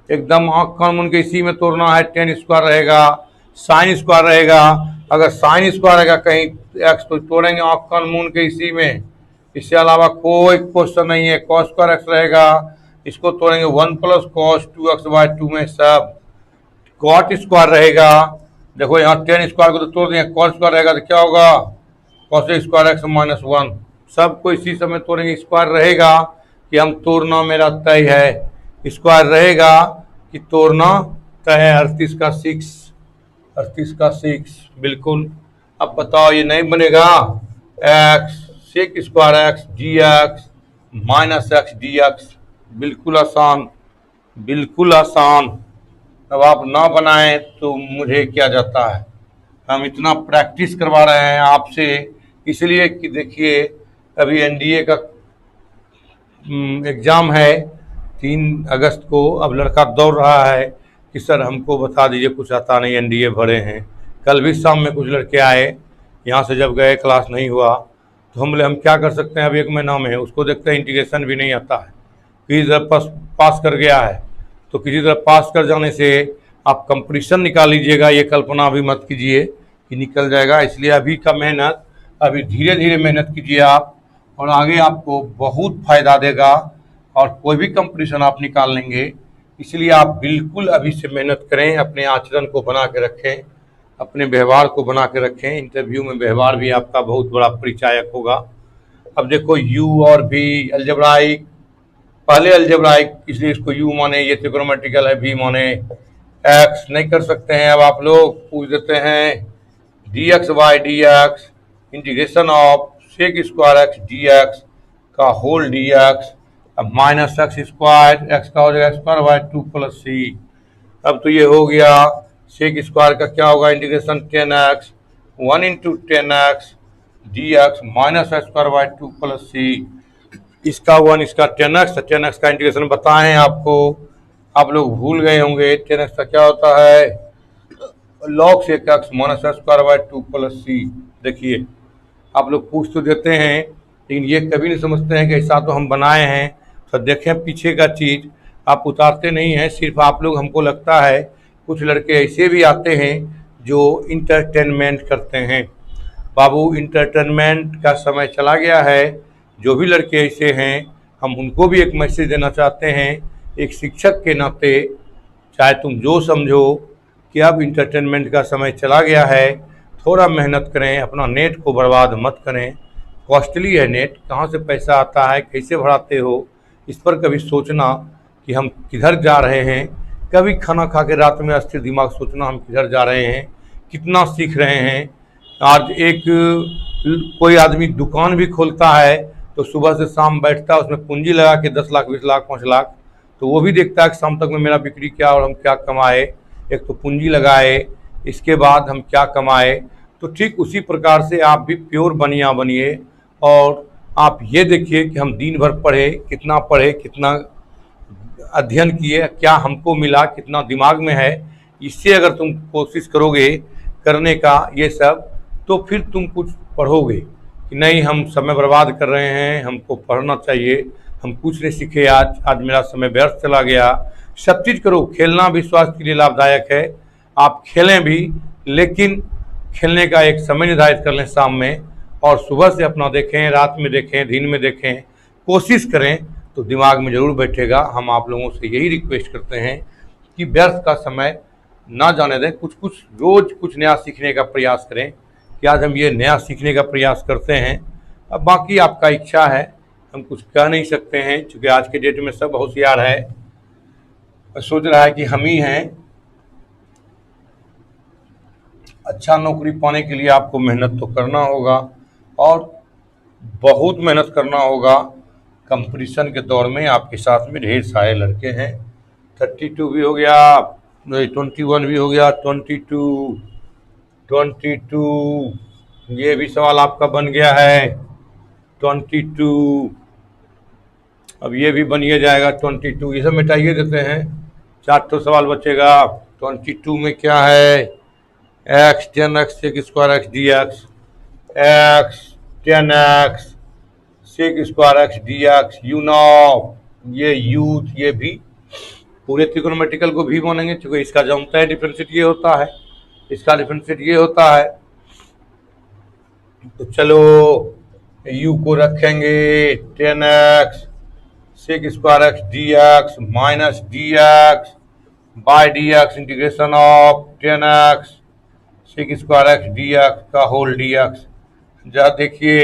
एकदम आँख कान मुन के इसी में तोड़ना है। टेन स्क्वायर रहेगा साइन स्क्वायर रहेगा, अगर साइन स्क्वायर रहेगा कहीं एक्स तो तोड़ेंगे आँख कान मुन के इसी में, इससे अलावा कोई क्वेश्चन नहीं है। कॉस स्क्वायर एक्स रहेगा इसको तोड़ेंगे 1 प्लस कॉस 2x/2 में सब। कॉट स्क्वायर रहेगा, देखो यहाँ टेन स्क्वायर को तो तोड़ दिए, कॉस स्क्वायर रहेगा तो क्या होगा कॉस स्क्वायर एक्स माइनस 1, सबको इसी समय तोड़ेंगे। स्क्वायर रहेगा कि हम तोड़ना मेरा तय है, स्क्वायर रहेगा कि तोड़ना तय है। 38 का 6 बिल्कुल। अब बताओ ये नहीं बनेगा, X sec square X D x minus X D X, बिल्कुल आसान बिल्कुल आसान। अब आप ना बनाएं तो मुझे क्या जाता है, हम इतना प्रैक्टिस करवा रहे हैं आपसे इसलिए कि देखिए अभी एनडीए का एग्ज़ाम है 3 अगस्त को, अब लड़का दौड़ रहा है कि सर हमको बता दीजिए कुछ आता नहीं, एनडीए भरे हैं। कल भी शाम में कुछ लड़के आए यहाँ से, जब गए क्लास नहीं हुआ तो हम बोले हम क्या कर सकते हैं, अब 1 महीना में उसको देखते हैं इंटीग्रेशन भी नहीं आता है, किसी तरह पास कर गया है तो किसी तरह पास कर जाने से आप कंपटीशन निकाल लीजिएगा, ये कल्पना भी मत कीजिए कि निकल जाएगा। इसलिए अभी का मेहनत अभी धीरे धीरे मेहनत कीजिए आप, और आगे आपको बहुत फ़ायदा देगा और कोई भी कंपटीशन आप निकाल लेंगे। इसलिए आप बिल्कुल अभी से मेहनत करें, अपने आचरण को बना के रखें, अपने व्यवहार को बना के रखें। इंटरव्यू में व्यवहार भी आपका बहुत बड़ा परिचायक होगा। अब देखो यू और भी अलजेब्राइक, पहले अलजेब्राइक इसलिए इसको यू माने, ये ट्रिग्नोमेट्रिकल है भी माने, एक्स नहीं कर सकते हैं। अब आप लोग पूछ देते हैं D x by D x integration of sec square X D x का होल डी एक्स, अब माइनस एक्स स्क्वायर एक्स का हो जाएगा स्क्वायर बाई 2 प्लस सी। अब तो ये हो गया सेक स्क्वायर का क्या होगा integration 10x 1 into 10x d x minus x square by 2 plus c, इसका 1 इसका 10x का इंटीग्रेशन बताएं आपको, आप लोग भूल गए होंगे। 10x का क्या होता है log sec x minus x square by 2 plus c. देखिए आप लोग पूछ तो देते हैं लेकिन ये कभी नहीं समझते हैं कि ऐसा तो हम बनाए हैं, तो देखें पीछे का चीज़ आप उतारते नहीं हैं। सिर्फ आप लोग, हमको लगता है कुछ लड़के ऐसे भी आते हैं जो इंटरटेनमेंट करते हैं। बाबू इंटरटेनमेंट का समय चला गया है। जो भी लड़के ऐसे हैं हम उनको भी एक मैसेज देना चाहते हैं एक शिक्षक के नाते, चाहे तुम जो समझो कि अब इंटरटेनमेंट का समय चला गया है, थोड़ा मेहनत करें, अपना नेट को बर्बाद मत करें। कॉस्टली है नेट, कहाँ से पैसा आता है कैसे भराते हो इस पर कभी सोचना कि हम किधर जा रहे हैं। कभी खाना खा के रात में अस्थिर दिमाग सोचना हम किधर जा रहे हैं, कितना सीख रहे हैं। आज एक कोई आदमी दुकान भी खोलता है तो सुबह से शाम बैठता है, उसमें पूंजी लगा के 10 लाख 20 लाख 5 लाख, तो वो भी देखता है कि शाम तक में मेरा बिक्री क्या और हम क्या कमाए। एक तो पूंजी लगाए, इसके बाद हम क्या कमाए। तो ठीक उसी प्रकार से आप भी प्योर बनिया बनिए और आप ये देखिए कि हम दिन भर पढ़े, कितना अध्ययन किए, क्या हमको मिला, कितना दिमाग में है। इससे अगर तुम कोशिश करोगे करने का ये सब, तो फिर तुम कुछ पढ़ोगे कि नहीं हम समय बर्बाद कर रहे हैं, हमको पढ़ना चाहिए, हम कुछ नहीं सीखे, आज मेरा समय व्यर्थ चला गया। सब चीज़ करो, खेलना भी स्वास्थ्य के लिए लाभदायक है, आप खेलें भी, लेकिन खेलने का एक समय निर्धारित कर लें शाम में, और सुबह से अपना देखें, रात में देखें, दिन में देखें, कोशिश करें तो दिमाग में ज़रूर बैठेगा। हम आप लोगों से यही रिक्वेस्ट करते हैं कि व्यर्थ का समय ना जाने दें, कुछ रोज़ कुछ नया सीखने का प्रयास करें कि आज हम ये नया सीखने का प्रयास करते हैं। अब बाकी आपका इच्छा है, हम कुछ कह नहीं सकते हैं, क्योंकि आज के डेट में सब होशियार है, सोच रहा है कि हम ही हैं। अच्छा नौकरी पाने के लिए आपको मेहनत तो करना होगा और बहुत मेहनत करना होगा। कंपटीशन के दौर में आपके साथ में ढेर सारे लड़के हैं। 32 भी हो गया, 21 भी हो गया, 22 ये भी सवाल आपका बन गया है 22। अब ये भी बनिए जाएगा 22, ये सब मिटाइए देते हैं, 4 तो सवाल बचेगा। 22 में क्या है, x 10x sec square x dx, x 10x sec square x dx। You know ये यूथ, ये भी पूरे त्रिकोणोमेट्रिकल को भी मानेंगे, क्योंकि इसका जमता है डिफरेंशिएट ये होता है, इसका डिफरेंशिएट ये होता है। तो चलो u को रखेंगे 10x sec square x dx minus dx by dx integration of 10x sec square x dx का होल dx। जरा देखिए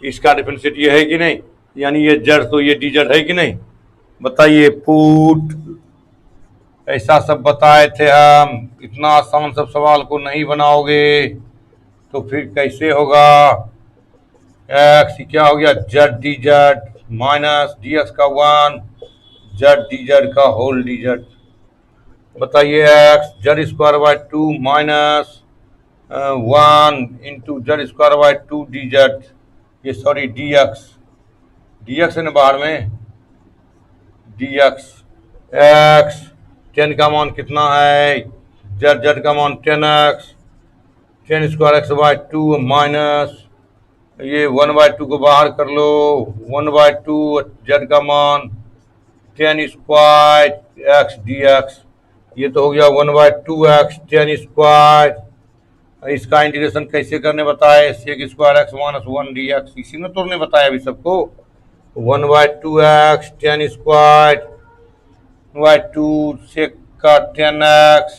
इसका डिफरेंशिएट ये है कि नहीं, यानी ये जड़ तो ये dz है कि नहीं, बताइए। पुट ऐसा सब बताए थे हम, इतना आसान सब सवाल को नहीं बनाओगे तो फिर कैसे होगा। x क्या हो गया, जड dz माइनस dx का 1 जड dz का होल dz। बताइए x जड स्क्वायर बाय 2 माइनस 1 इंटू जड स्क्वायर बाय 2 dz, ये सॉरी dx है ना बाहर में, dx। x 10 का मान कितना है, जड का मान 10x, 10 square x by 2 minus ये 1/2 को बाहर कर लो, 1/2 जेड का मान 10 स्क्वायर x dx, ये तो हो गया 1/2x 10 स्क्वायर। इसका इंटीग्रेशन कैसे करने बताए, sec square x minus 1 dx, इसी में तोड़ने बताया अभी सबको। 1/2x 10 स्क्वायर बाय 2 सेक का 10x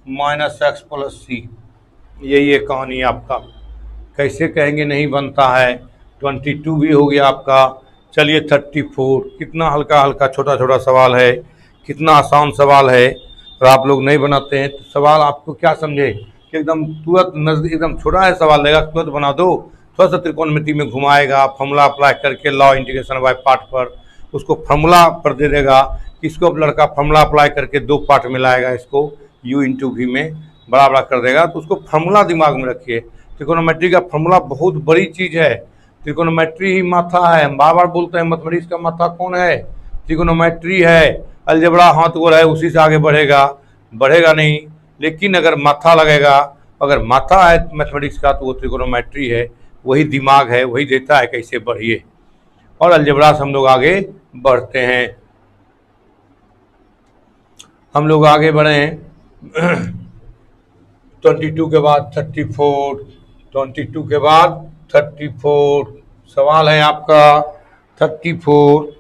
minus x plus c, यही है कहानी आपका। कैसे कहेंगे नहीं बनता है। 22 भी हो गया आपका। चलिए 34, कितना हल्का हल्का छोटा छोटा सवाल है, कितना आसान सवाल है, और आप लोग नहीं बनाते हैं तो सवाल आपको क्या समझे कि एकदम तुरंत नजदीक, एकदम छोटा है सवाल लेगा तुरंत बना दो, थोड़ा सा त्रिकोणमिति में घुमाएगा, फॉर्मूला अप्लाई करके लॉ इंटीग्रेशन बाय पार्ट पर उसको फॉर्मूला पर दे देगा। इसको अब लड़का फॉर्मूला अप्लाई करके 2 पार्ट में लाएगा, इसको u इंटू v में बड़ा बड़ा कर देगा। तो उसको फॉर्मूला दिमाग में रखिए। त्रिकोणोमेट्री का फॉर्मूला बहुत बड़ी चीज़ है, त्रिकोणोमेट्री ही माथा है। हम बार बार बोलते हैं मैथमेटिक्स का माथा कौन है, त्रिकोणोमेट्री है। अलजेब्रा हाथ गोल है, उसी से आगे बढ़ेगा नहीं, लेकिन अगर माथा लगेगा, अगर माथा है मैथमेटिक्स का तो वो त्रिकोणोमेट्री है, वही दिमाग है, वही देता है कैसे बढ़िए, और अलजेब्रा से हम लोग आगे बढ़ते हैं। हम लोग आगे बढ़े हैं 22 के बाद 34, 22 के बाद 34 सवाल है आपका 34।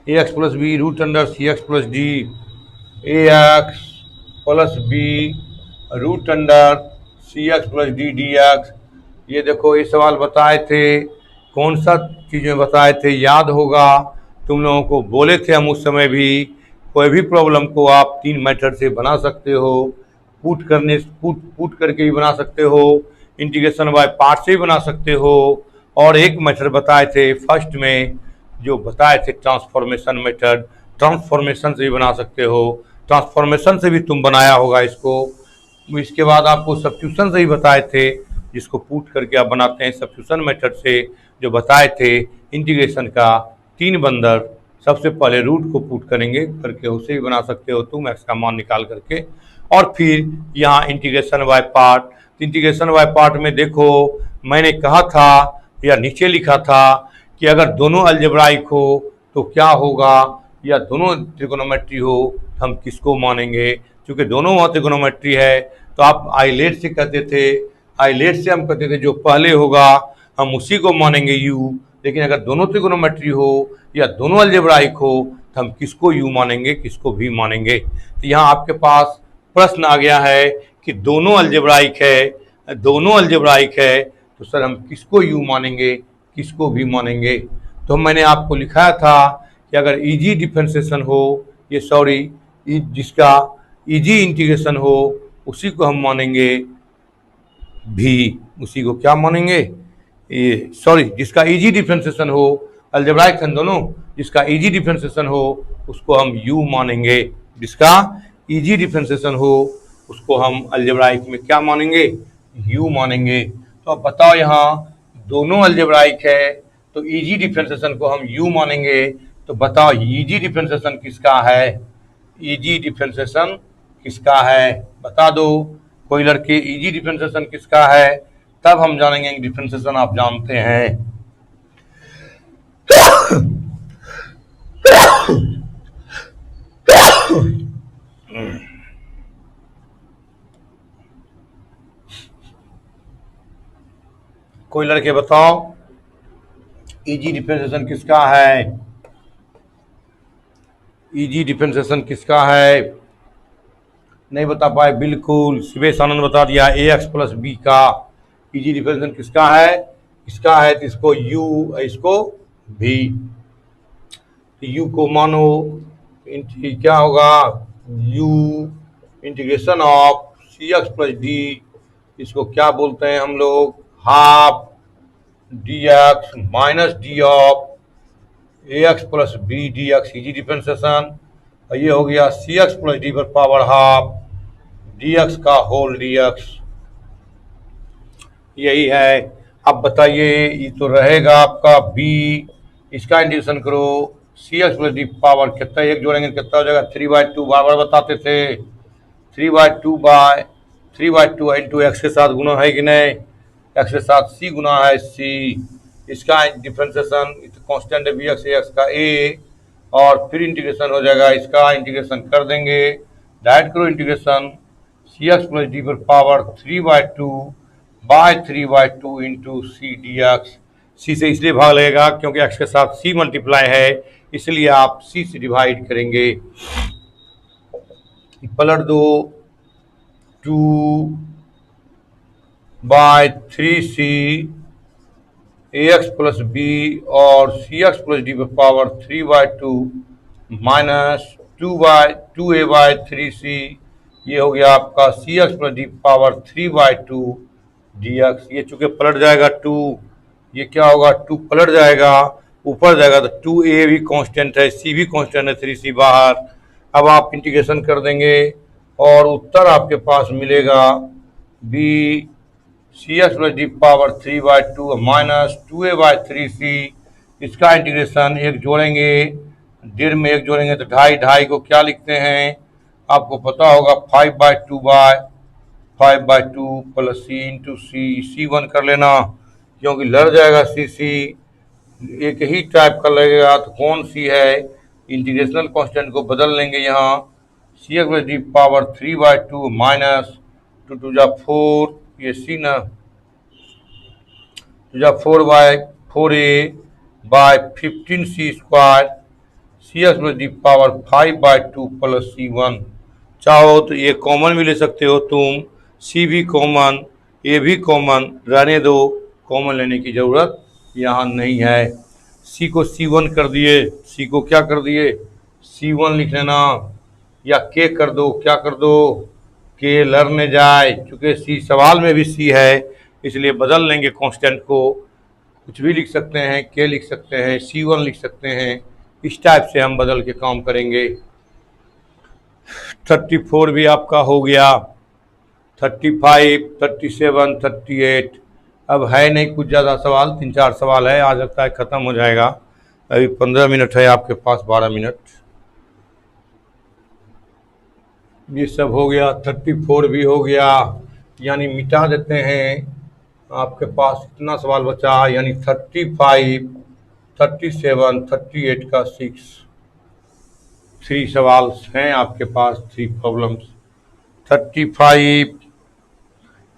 ax plus b root under c x plus d, ax plus b root under c x plus d d x. ये देखो ये सवाल बताए थे, कौन सा चीज़ें बताए थे याद होगा, तुम लोगों को बोले थे हम उस समय भी। कोई भी प्रॉब्लम को आप 3 मेथड से बना सकते हो। पुट करके भी बना सकते हो, इंटीग्रेशन बाय पार्ट से भी बना सकते हो, और एक मेथड बताए थे फर्स्ट में जो बताए थे ट्रांसफॉर्मेशन मेथड, ट्रांसफॉर्मेशन से भी बना सकते हो। ट्रांसफॉर्मेशन से भी तुम बनाया होगा इसको। इसके बाद आपको सब्स्टिट्यूशन से ही बताए थे, जिसको पुट करके आप बनाते हैं सब्स्टिट्यूशन मेथड से, जो बताए थे इंटीग्रेशन का 3 बंदर। सबसे पहले रूट को पुट करेंगे करके उसे भी बना सकते हो तुम एक्स का मान निकाल करके, और फिर यहाँ integration by part. Integration by part में देखो मैंने कहा था या नीचे लिखा था कि अगर दोनों अलजेब्राइक हो तो क्या होगा, या दोनों ट्रिगोनोमेट्री हो तो हम किसको मानेंगे। क्योंकि दोनों वहाँ ट्रिगोनोमेट्री है तो आप आइलेट से कहते थे, आइलेट से हम कहते थे जो पहले होगा हम उसी को मानेंगे यू। लेकिन अगर दोनों त्रिकोणोमेट्री हो या दोनों अलजेब्राइक हो तो हम किसको यू मानेंगे, किसको भी मानेंगे। तो यहाँ आपके पास प्रश्न आ गया है कि दोनों अलजेब्राइक है, दोनों अलजेब्राइक है तो सर हम किसको यू मानेंगे, किसको भी मानेंगे। तो मैंने आपको लिखाया था कि अगर इजी डिफरेंशिएशन हो, ये सॉरी जिसका इजी इंटीग्रेशन हो उसी को हम मानेंगे भी, उसी को क्या मानेंगे, ये सॉरी जिसका इजी डिफरेंशिएशन हो, अलजेब्राइक हैं दोनों, जिसका इजी डिफरेंशिएशन हो उसको हम यू मानेंगे। जिसका इजी डिफरेंशिएशन हो उसको हम अलजेब्राइक में क्या मानेंगे, यू मानेंगे। तो अब बताओ यहाँ दोनों अलजेब्राइक है तो इजी डिफरेंशिएशन को हम यू मानेंगे। तो बताओ इजी डिफरेंशिएशन किसका है, इजी डिफरेंशिएशन किसका है, बता दो कोई लड़के, इजी डिफरेंशिएशन किसका है, तब हम जानेंगे डिफरेंशिएशन आप जानते हैं। कोई लड़के बताओ इजी डिफरेंशिएशन किसका है, इजी डिफरेंशिएशन किसका है, नहीं बता पाए। बिल्कुल शिवेश आनंद बता दिया ए एक्स प्लस बी का इजी डिफरेंशिएशन किसका है, इसका है तो इसको यू, इसको भी। यू को मानो क्या होगा, U integration of C x plus D, इसको क्या बोलते हैं हम लोग, half D x minus D of A x plus B D X, easy differentiation. और ये हो गया सी एक्स प्लस डी पर पावर हाफ डी एक्स का होल डी एक्स, यही है। अब बताइए ये तो रहेगा आपका बी, इसका इंटीग्रेशन करो, सी एक्स प्लस डी पावर कितना, एक जोड़ेंगे कितना हो जाएगा 3/2, बार बार बताते थे 3/2 इंटू एक्स के साथ गुना है कि नहीं, एक्स के साथ सी गुना है सी, इसका डिफरेंशिएशन कांस्टेंट है बी एक्स का ए, और फिर इंटीग्रेशन हो जाएगा, इसका इंटीग्रेशन कर देंगे, डायरेक्ट करो integration c x plus D पर power 3/2 into c d x. C से इसलिए भाग लगेगा क्योंकि एक्स के साथ सी मल्टीप्लाई है, इसलिए आप सी से डिवाइड करेंगे। पलट दो 2/3c ए एक्स प्लस बी और सी एक्स प्लस डी पर पावर 3/2 माइनस 2a/3c, ये हो गया आपका c x plus D power 3/2 d x. ये चूंकि पलट जाएगा 2, ये क्या होगा 2 पलट जाएगा ऊपर जाएगा तो 2a भी कांस्टेंट है, c भी कांस्टेंट है, 3c बाहर। अब आप इंटीग्रेशन कर देंगे और उत्तर आपके पास मिलेगा B C x plus D power 3/2 minus 2a/3c। इसका इंटीग्रेशन एक जोड़ेंगे, डेढ़ में एक जोड़ेंगे तो ढाई, ढाई को क्या लिखते हैं आपको पता होगा 5/2 प्लस सी इंटू सी 1 कर लेना, क्योंकि लड़ जाएगा सी एक ही टाइप का लगेगा तो कौन सी है, इंटीग्रेशनल कांस्टेंट को बदल लेंगे यहाँ, c x plus D power 3/2 minus 2 जा 4, ये सी ना 2 जा 4/4a/15c square, c x plus D power 5/2 plus c1। चाहो तो ये कॉमन भी ले सकते हो तुम, सी भी कॉमन, ए भी कॉमन, रहने दो, कॉमन लेने की ज़रूरत यहाँ नहीं है। सी को C1 कर दिए, सी को क्या कर दिए, C1 लिख लेना, या के कर दो, क्या कर दो, के लड़ने जाए, चूंकि सी सवाल में भी सी है इसलिए बदल लेंगे कांस्टेंट को, कुछ भी लिख सकते हैं, के लिख सकते हैं, C1 लिख सकते हैं, इस टाइप से हम बदल के काम करेंगे। 34 भी आपका हो गया, 35, 37, 38। अब है नहीं कुछ ज़्यादा सवाल, 3-4 सवाल है, आ सकता है ख़त्म हो जाएगा। अभी 15 मिनट है आपके पास, 12 मिनट। ये सब हो गया, 34 भी हो गया, यानी मिटा देते हैं। आपके पास कितना सवाल बचा, यानी 35, 37, 38 का 3 सवाल हैं आपके पास, 3 प्रॉब्लम्स। 35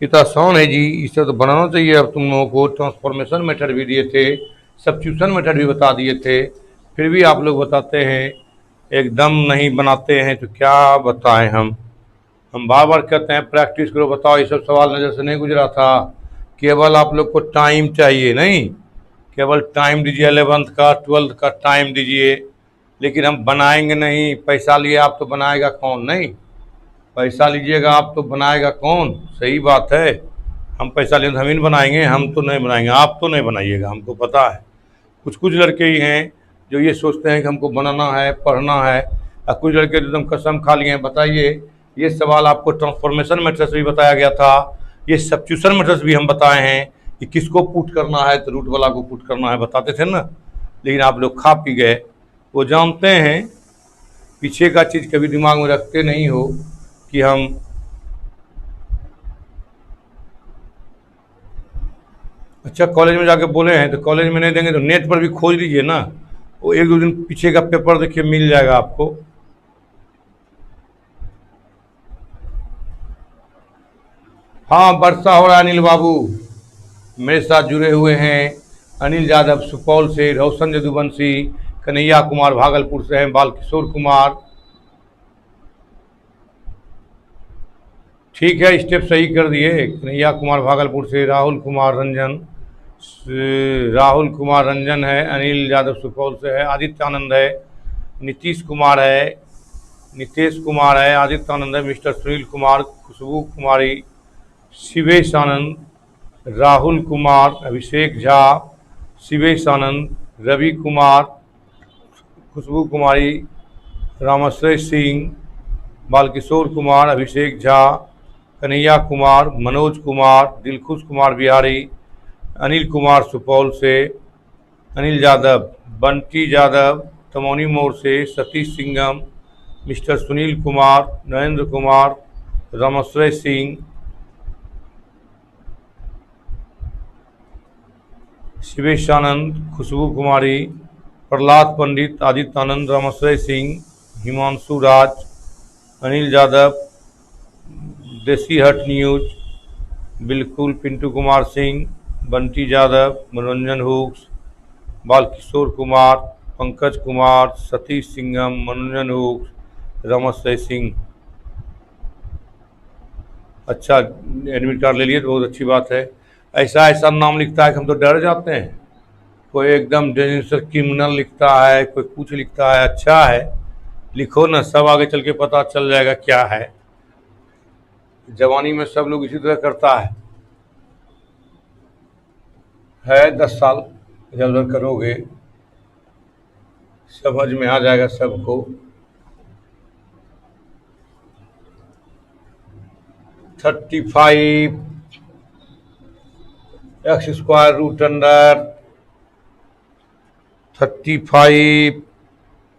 ये तो आसान है जी, इसे तो बनाना चाहिए। अब तुम लोगों को ट्रांसफॉर्मेशन मेथड भी दिए थे, सब्स्टिट्यूशन मेथड भी बता दिए थे, फिर भी आप लोग बताते हैं एकदम नहीं बनाते हैं, तो क्या बताएं हम बार बार कहते हैं प्रैक्टिस करो। बताओ, ये सब सवाल नज़र से नहीं गुजरा था, केवल आप लोग को टाइम चाहिए, नहीं केवल टाइम दीजिए, 11th का 12th का टाइम दीजिए, लेकिन हम बनाएंगे नहीं। पैसा लिए आप तो बनाएगा कौन, नहीं पैसा लीजिएगा आप तो बनाएगा कौन, सही बात है। हम पैसा लें तो हम ही बनाएंगे, हम तो नहीं बनाएंगे, आप तो नहीं बनाइएगा, हमको पता है। कुछ कुछ लड़के ही हैं जो ये सोचते हैं कि हमको बनाना है, पढ़ना है, और कुछ लड़के एकदम कसम खा लिए हैं। बताइए, ये सवाल आपको ट्रांसफॉर्मेशन मेथड से भी बताया गया था, ये सब्स्टिट्यूशन मेथड से भी हम बताए हैं कि किसको पुट करना है तो रूट वाला को पुट करना है, बताते थे ना। लेकिन आप लोग खा पी गए। वो जानते हैं, पीछे का चीज़ कभी दिमाग में रखते नहीं हो कि हम अच्छा कॉलेज में जाके बोले हैं, तो कॉलेज में नहीं देंगे तो नेट पर भी खोज लीजिए ना, वो 1-2 दिन पीछे का पेपर देखिए, मिल जाएगा आपको। हाँ, वर्षा हो रहा है अनिल बाबू, मेरे साथ जुड़े हुए हैं अनिल यादव सुपौल से, रोशन यदुवंशी, कन्हैया कुमार भागलपुर से हैं, बालकिशोर कुमार। ठीक है, स्टेप सही कर दिए। कन्हैया कुमार भागलपुर से, राहुल कुमार रंजन है, अनिल यादव सुपौल से है, आदित्य आनंद है, नीतीश कुमार है, नितेश कुमार है, आदित्य आनंद है, मिस्टर सुनील कुमार, खुशबू कुमारी, शिवेश आनंद, राहुल कुमार, अभिषेक झा, शिवेश आनंद, रवि कुमार, खुशबू कुमारी, रामाश्रय सिंह, बालकिशोर कुमार, अभिषेक झा, कन्हैया कुमार, मनोज कुमार, दिलखुश कुमार बिहारी, अनिल कुमार सुपौल से, अनिल यादव, बंटी यादव तमोनी मोड़ से, सतीश सिंघम, मिस्टर सुनील कुमार, नरेंद्र कुमार, रामाश्रय सिंह, शिवेशानंद, खुशबू कुमारी, प्रहलाद पंडित, आदित्य आनंद, रामाश्रय सिंह, हिमांशु राज, अनिल यादव, देसी हट न्यूज, बिल्कुल, पिंटू कुमार सिंह, बंटी यादव, मनोरंजन हुक्स, बालकिशोर कुमार, पंकज कुमार, सतीश सिंघम, मनोरंजन हुक्स, रामाश्रय सिंह। अच्छा, एडमिट कार्ड ले लिए तो बहुत अच्छी बात है। ऐसा ऐसा नाम लिखता है कि हम तो डर जाते हैं। कोई एकदम डेंजर क्रिमिनल लिखता है, कोई कुछ लिखता है। अच्छा है, लिखो ना, सब आगे चल के पता चल जाएगा क्या है। जवानी में सब लोग इसी तरह करता है 10 साल इधर उधर करोगे, समझ में आ जाएगा सबको। 35 X square root under 35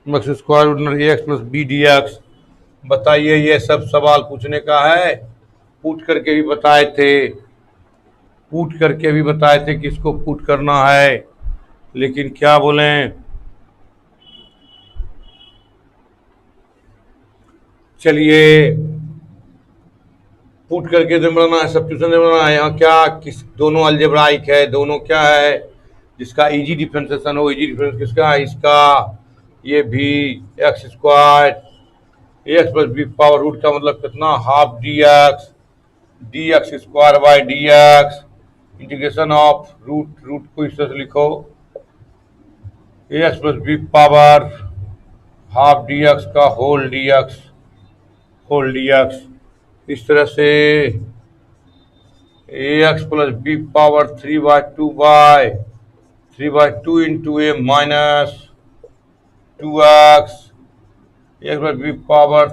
X square root under X plus B D x. बताइए, ये सब सवाल पूछने का है। पुट करके भी बताए थे, किसको पुट करना है, लेकिन क्या बोलें। चलिए, पुट करके तो बनाना है, सब्स्टिट्यूशन बनाना है। यहाँ क्या किस दोनों अलजेब्राइक है, दोनों क्या है, जिसका इजी डिफरेंशिएशन हो। इजी डिफरेंस किसका है, इसका, ये भी x square x plus b power root का मतलब कितना, half D x square by D x, integration of root को इस तरह से लिखो, a x plus b power half D x का होल डी एक्स, इस तरह से a x plus b power 3/2 into a minus 2x, a x plus b power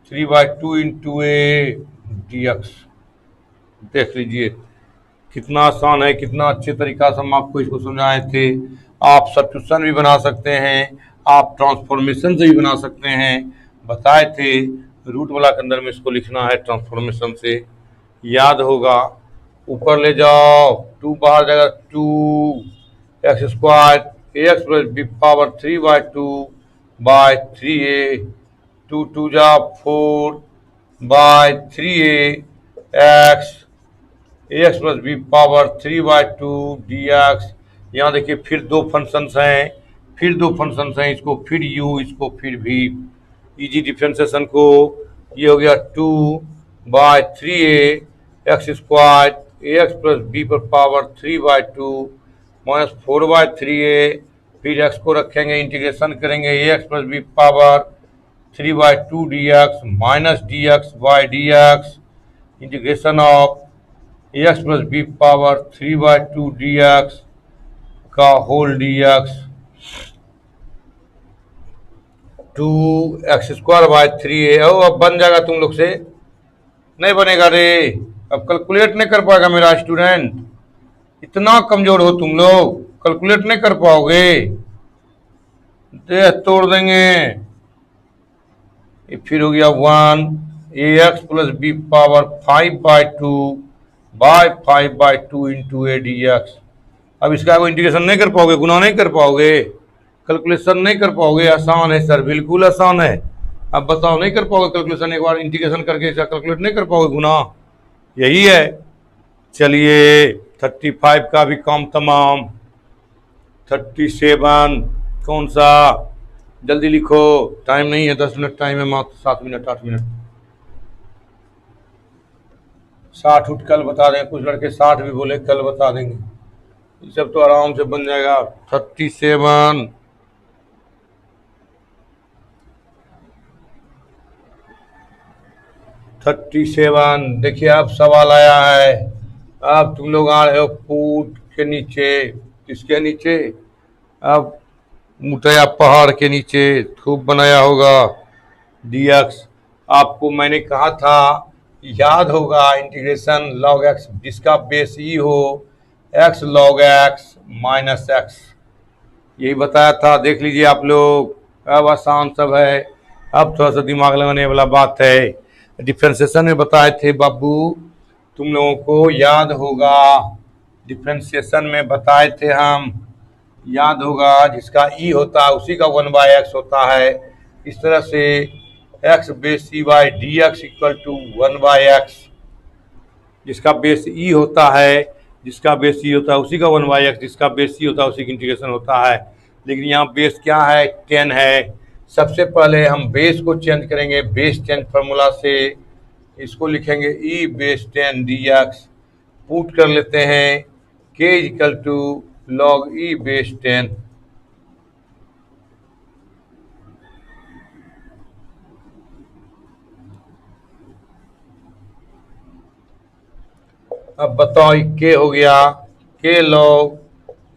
3/2 into a d x. देख लीजिए कितना आसान है, कितना अच्छे तरीका से हम आपको इसको समझाए थे। आप सब्स्टिट्यूशन भी बना सकते हैं, आप ट्रांसफॉर्मेशन से भी बना सकते हैं, बताए थे। रूट वाला के अंदर में इसको लिखना है ट्रांसफॉर्मेशन से, याद होगा। ऊपर ले जाओ, 2 बाहर जाएगा, 2x² a x plus b power 3/2/3a, 2 जा 4/3a x, a x plus b power 3/2 d x. यहाँ देखिए फिर दो फंक्शंस हैं, इसको फिर u, इसको फिर v। इजी डिफ्रेंसिएशन को ये हो गया 2/3a x² a x plus b पर पावर 3/2 माइनस 4/3a, फिर x को रखेंगे, इंटीग्रेशन करेंगे, a x plus b power 3/2 d x minus D x by D x, integration of A x plus b power 3/2 d x का whole D x, 2x²/3a। अब बन जाएगा, तुम लोग से नहीं बनेगा रे, अब कैलकुलेट नहीं कर पाएगा मेरा स्टूडेंट। इतना कमजोर हो तुम लोग, कैलकुलेट नहीं कर पाओगे, देह तोड़ देंगे। ये फिर हो गया 1 a x plus b power 5/2 into a d x. अब इसका कोई इंटीग्रेशन नहीं कर पाओगे, गुना नहीं कर पाओगे, कैलकुलेशन नहीं कर पाओगे। आसान है सर, बिल्कुल आसान है। अब बताओ, नहीं कर पाओगे कैलकुलेशन, एक बार इंटीग्रेशन करके इसका कैलकुलेट नहीं कर पाओगे गुना, यही है। चलिए 35 का भी काम तमाम। 37 कौन सा, जल्दी लिखो, टाइम नहीं है, 10 मिनट टाइम है, मात्र 7 मिनट 8 मिनट। 60 उठ कल बता दें, कुछ लड़के 60 भी बोले कल बता देंगे, ये सब तो आराम से बन जाएगा। 37 देखिए, अब सवाल आया है। अब तुम लोग आ रहे हो पुट के नीचे, किसके नीचे, अब मुटया पहाड़ के नीचे खूब बनाया होगा dx। आपको मैंने कहा था, याद होगा, इंटीग्रेशन log x जिसका बेस ई हो, x log x minus x, यही बताया था। देख लीजिए आप लोग, अब आसान सब है। अब थोड़ा सा दिमाग लगाने वाला बात है। डिफ्रेंसिएशन में बताए थे बाबू, तुम लोगों को याद होगा, डिफ्रेंसिएशन में बताए थे हम, याद होगा, जिसका ई होता है उसी का 1/x होता है। इस तरह से x base E by D x equal to 1/x, जिसका बेस ई होता है, उसी का 1/x, जिसका बेस ई होता है उसी का इंटीग्रेशन होता है। लेकिन यहाँ बेस क्या है, 10 है। सबसे पहले हम बेस को चेंज करेंगे, बेस चेंज फार्मूला से इसको लिखेंगे e base 10 d x, put कर लेते हैं k equal to log e base 10। अब बताओ, k हो गया k log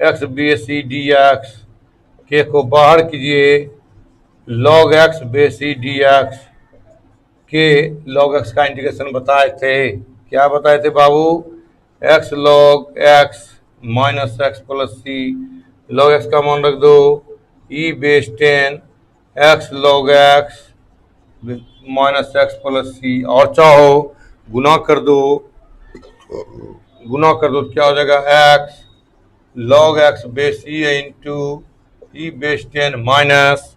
x base e d x, k को बाहर कीजिए, log x base e d x, k log x का इंटीग्रेशन बताए थे, क्या बताए थे बाबू, x log x minus x plus c, log x का मान रख दो e base 10 x log x minus x plus c, और चाहो गुना कर दो, क्या हो जाएगा, x log x base e into e base 10 minus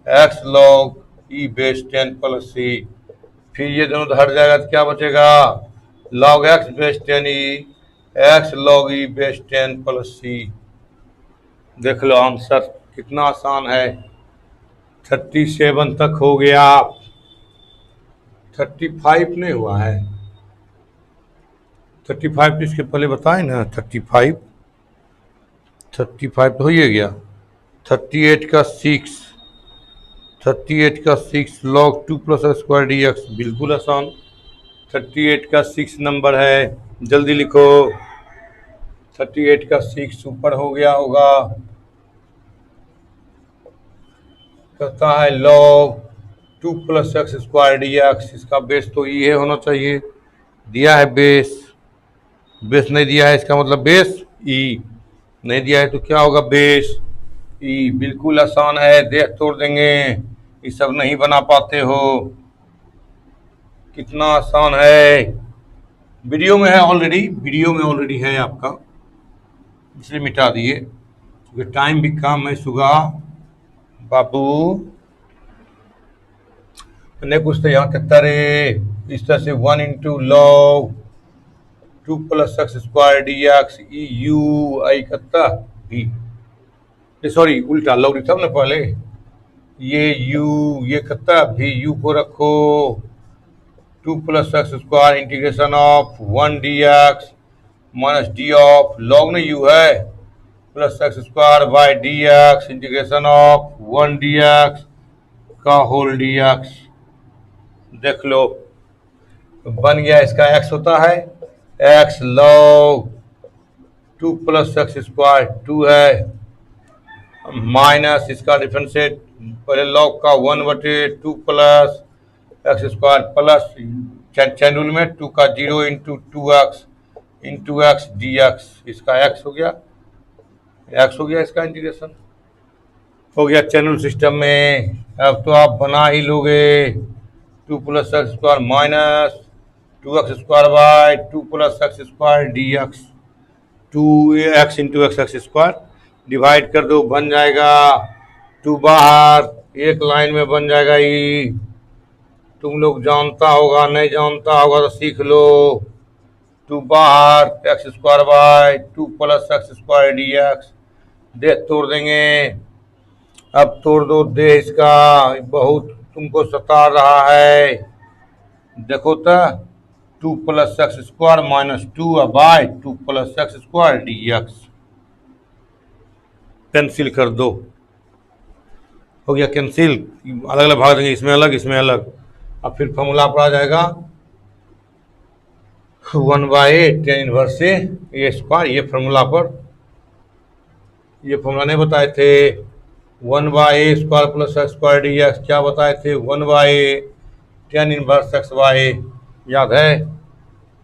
x log e base 10 plus c. फिर ये दोनों तो हट जाएगा तो क्या बचेगा, log x base 10 e x log e base 10 plus सी। देख लो आंसर कितना आसान है। 37 तक हो गया, 35 नहीं हुआ है। 35 तो इसके पहले बताए ना, 35 तो हो ही गया। 38 का 6 log 2 plus x square D X, बिल्कुल आसान। 38 का 6 नंबर है, जल्दी लिखो। 38 का 6 ऊपर हो गया होगा, कहता है log 2 plus x square D x. इसका बेस तो ये होना चाहिए, दिया है बेस नहीं दिया है, इसका मतलब बेस ई नहीं दिया है, तो क्या होगा बेस ई। बिल्कुल आसान है, देख तोड़ देंगे। ये सब नहीं बना पाते हो, कितना आसान है। वीडियो में है ऑलरेडी है आपका, इसलिए मिटा दिए क्योंकि टाइम भी कम है। सुगा बाबू ने कुछ तो यहाँ कहता रे, इस तरह से 1 इंटू log 2 plus x square D x ई यू आई कहता भी, सॉरी उल्टा लॉग लिखा ना पहले, ये यू ये कहता भी यू को रखो। 2 plus x square integration of 1 D x minus D of log में यू है plus x square by D x integration of 1 D x का होल डी एक्स। देख लो बन गया, इसका एक्स होता है x log 2 plus x square 2 है माइनस इसका डिफरेंशिएट पहले log का 1/2 plus x square plus chain rule में 2 का 0 इंटू 2x डी एक्स। इसका x हो गया इसका इंटीग्रेशन हो गया चैनल सिस्टम में। अब तो आप बना ही लोगे 2 plus x square minus 2x square by 2 plus x square D x. 2x into x square divide कर दो, बन जाएगा 2 बाहर, एक लाइन में बन जाएगा। ये तुम लोग जानता होगा, नहीं जानता होगा तो सीख लो। 2 बाहर x square by 2 plus x square D x. दे तोड़ देंगे, अब तोड़ दो दे, इसका बहुत तुमको सता रहा है। देखो तो 2 plus x square minus 2 by 2 plus x square D X. Cancel कर दो, हो गया कैंसिल, अलग अलग भाग देंगे, इसमें अलग। अब फिर फॉर्मूला पर आ जाएगा 1/a tan इनवर्स से ए स्क्वायर। ये फॉर्मूला पर, ये फॉर्मूला नहीं बताए थे। 1/a square plus x square D x, क्या बताए थे 1/a tan inverse x by a, याद है।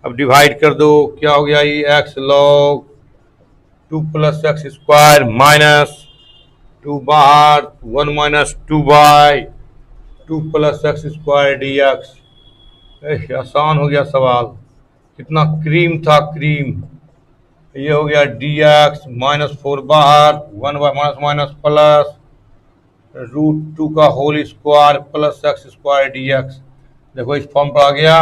अब डिवाइड कर दो, क्या हो गया ये X log 2 plus x square minus 2 बाहर 1 minus 2 by 2 plus x square D X. आसान हो गया सवाल, कितना क्रीम था क्रीम। ये हो गया डी एक्स माइनस 4 बाहर 1 बाय माइनस प्लस √2 का whole square plus x square D x. देखो इस फॉर्म पर आ गया।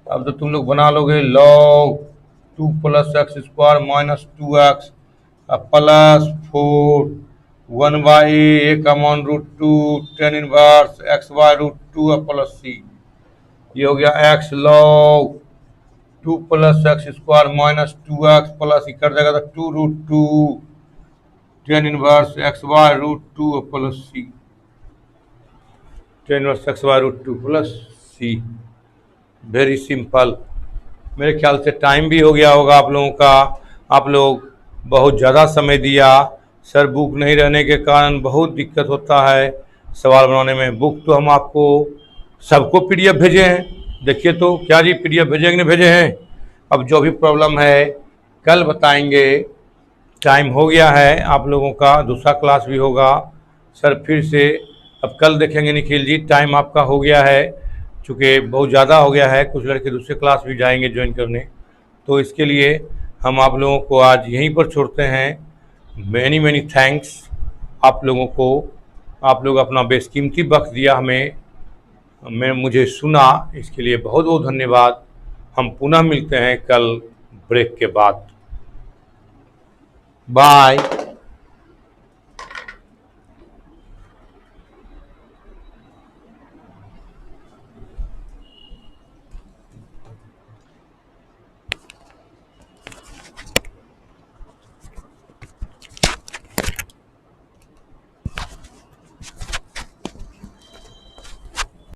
अब तो तुम लोग बना लोगे log 2 plus x square minus 2x plus 4 1/a का मान √2 tan inverse x by √2 plus c। ये हो गया x log 2 plus x square minus 2x plus कर देगा तो 2√2 tan inverse x by √2 plus c। tan inverse x by √2 plus c, very simple. मेरे ख्याल से टाइम भी हो गया होगा आप लोगों का। आप लोग बहुत ज़्यादा समय दिया, सर बुक नहीं रहने के कारण बहुत दिक्कत होता है सवाल बनाने में। बुक तो हम आपको सबको पीडीएफ भेजे हैं, देखिए तो क्या जी पीडीएफ भेजे कि नहीं भेजे हैं। अब जो भी प्रॉब्लम है कल बताएंगे, टाइम हो गया है आप लोगों का, दूसरा क्लास भी होगा सर फिर से। अब कल देखेंगे निखिल जी, टाइम आपका हो गया है चूँकि बहुत ज़्यादा हो गया है, कुछ लड़के दूसरे क्लास भी जाएंगे ज्वाइन करने, तो इसके लिए हम आप लोगों को आज यहीं पर छोड़ते हैं। मैनी थैंक्स आप लोगों को, आप लोग अपना बेशकीमती वक्त दिया हमें, मुझे सुना, इसके लिए बहुत बहुत धन्यवाद। हम पुनः मिलते हैं कल ब्रेक के बाद। बाय।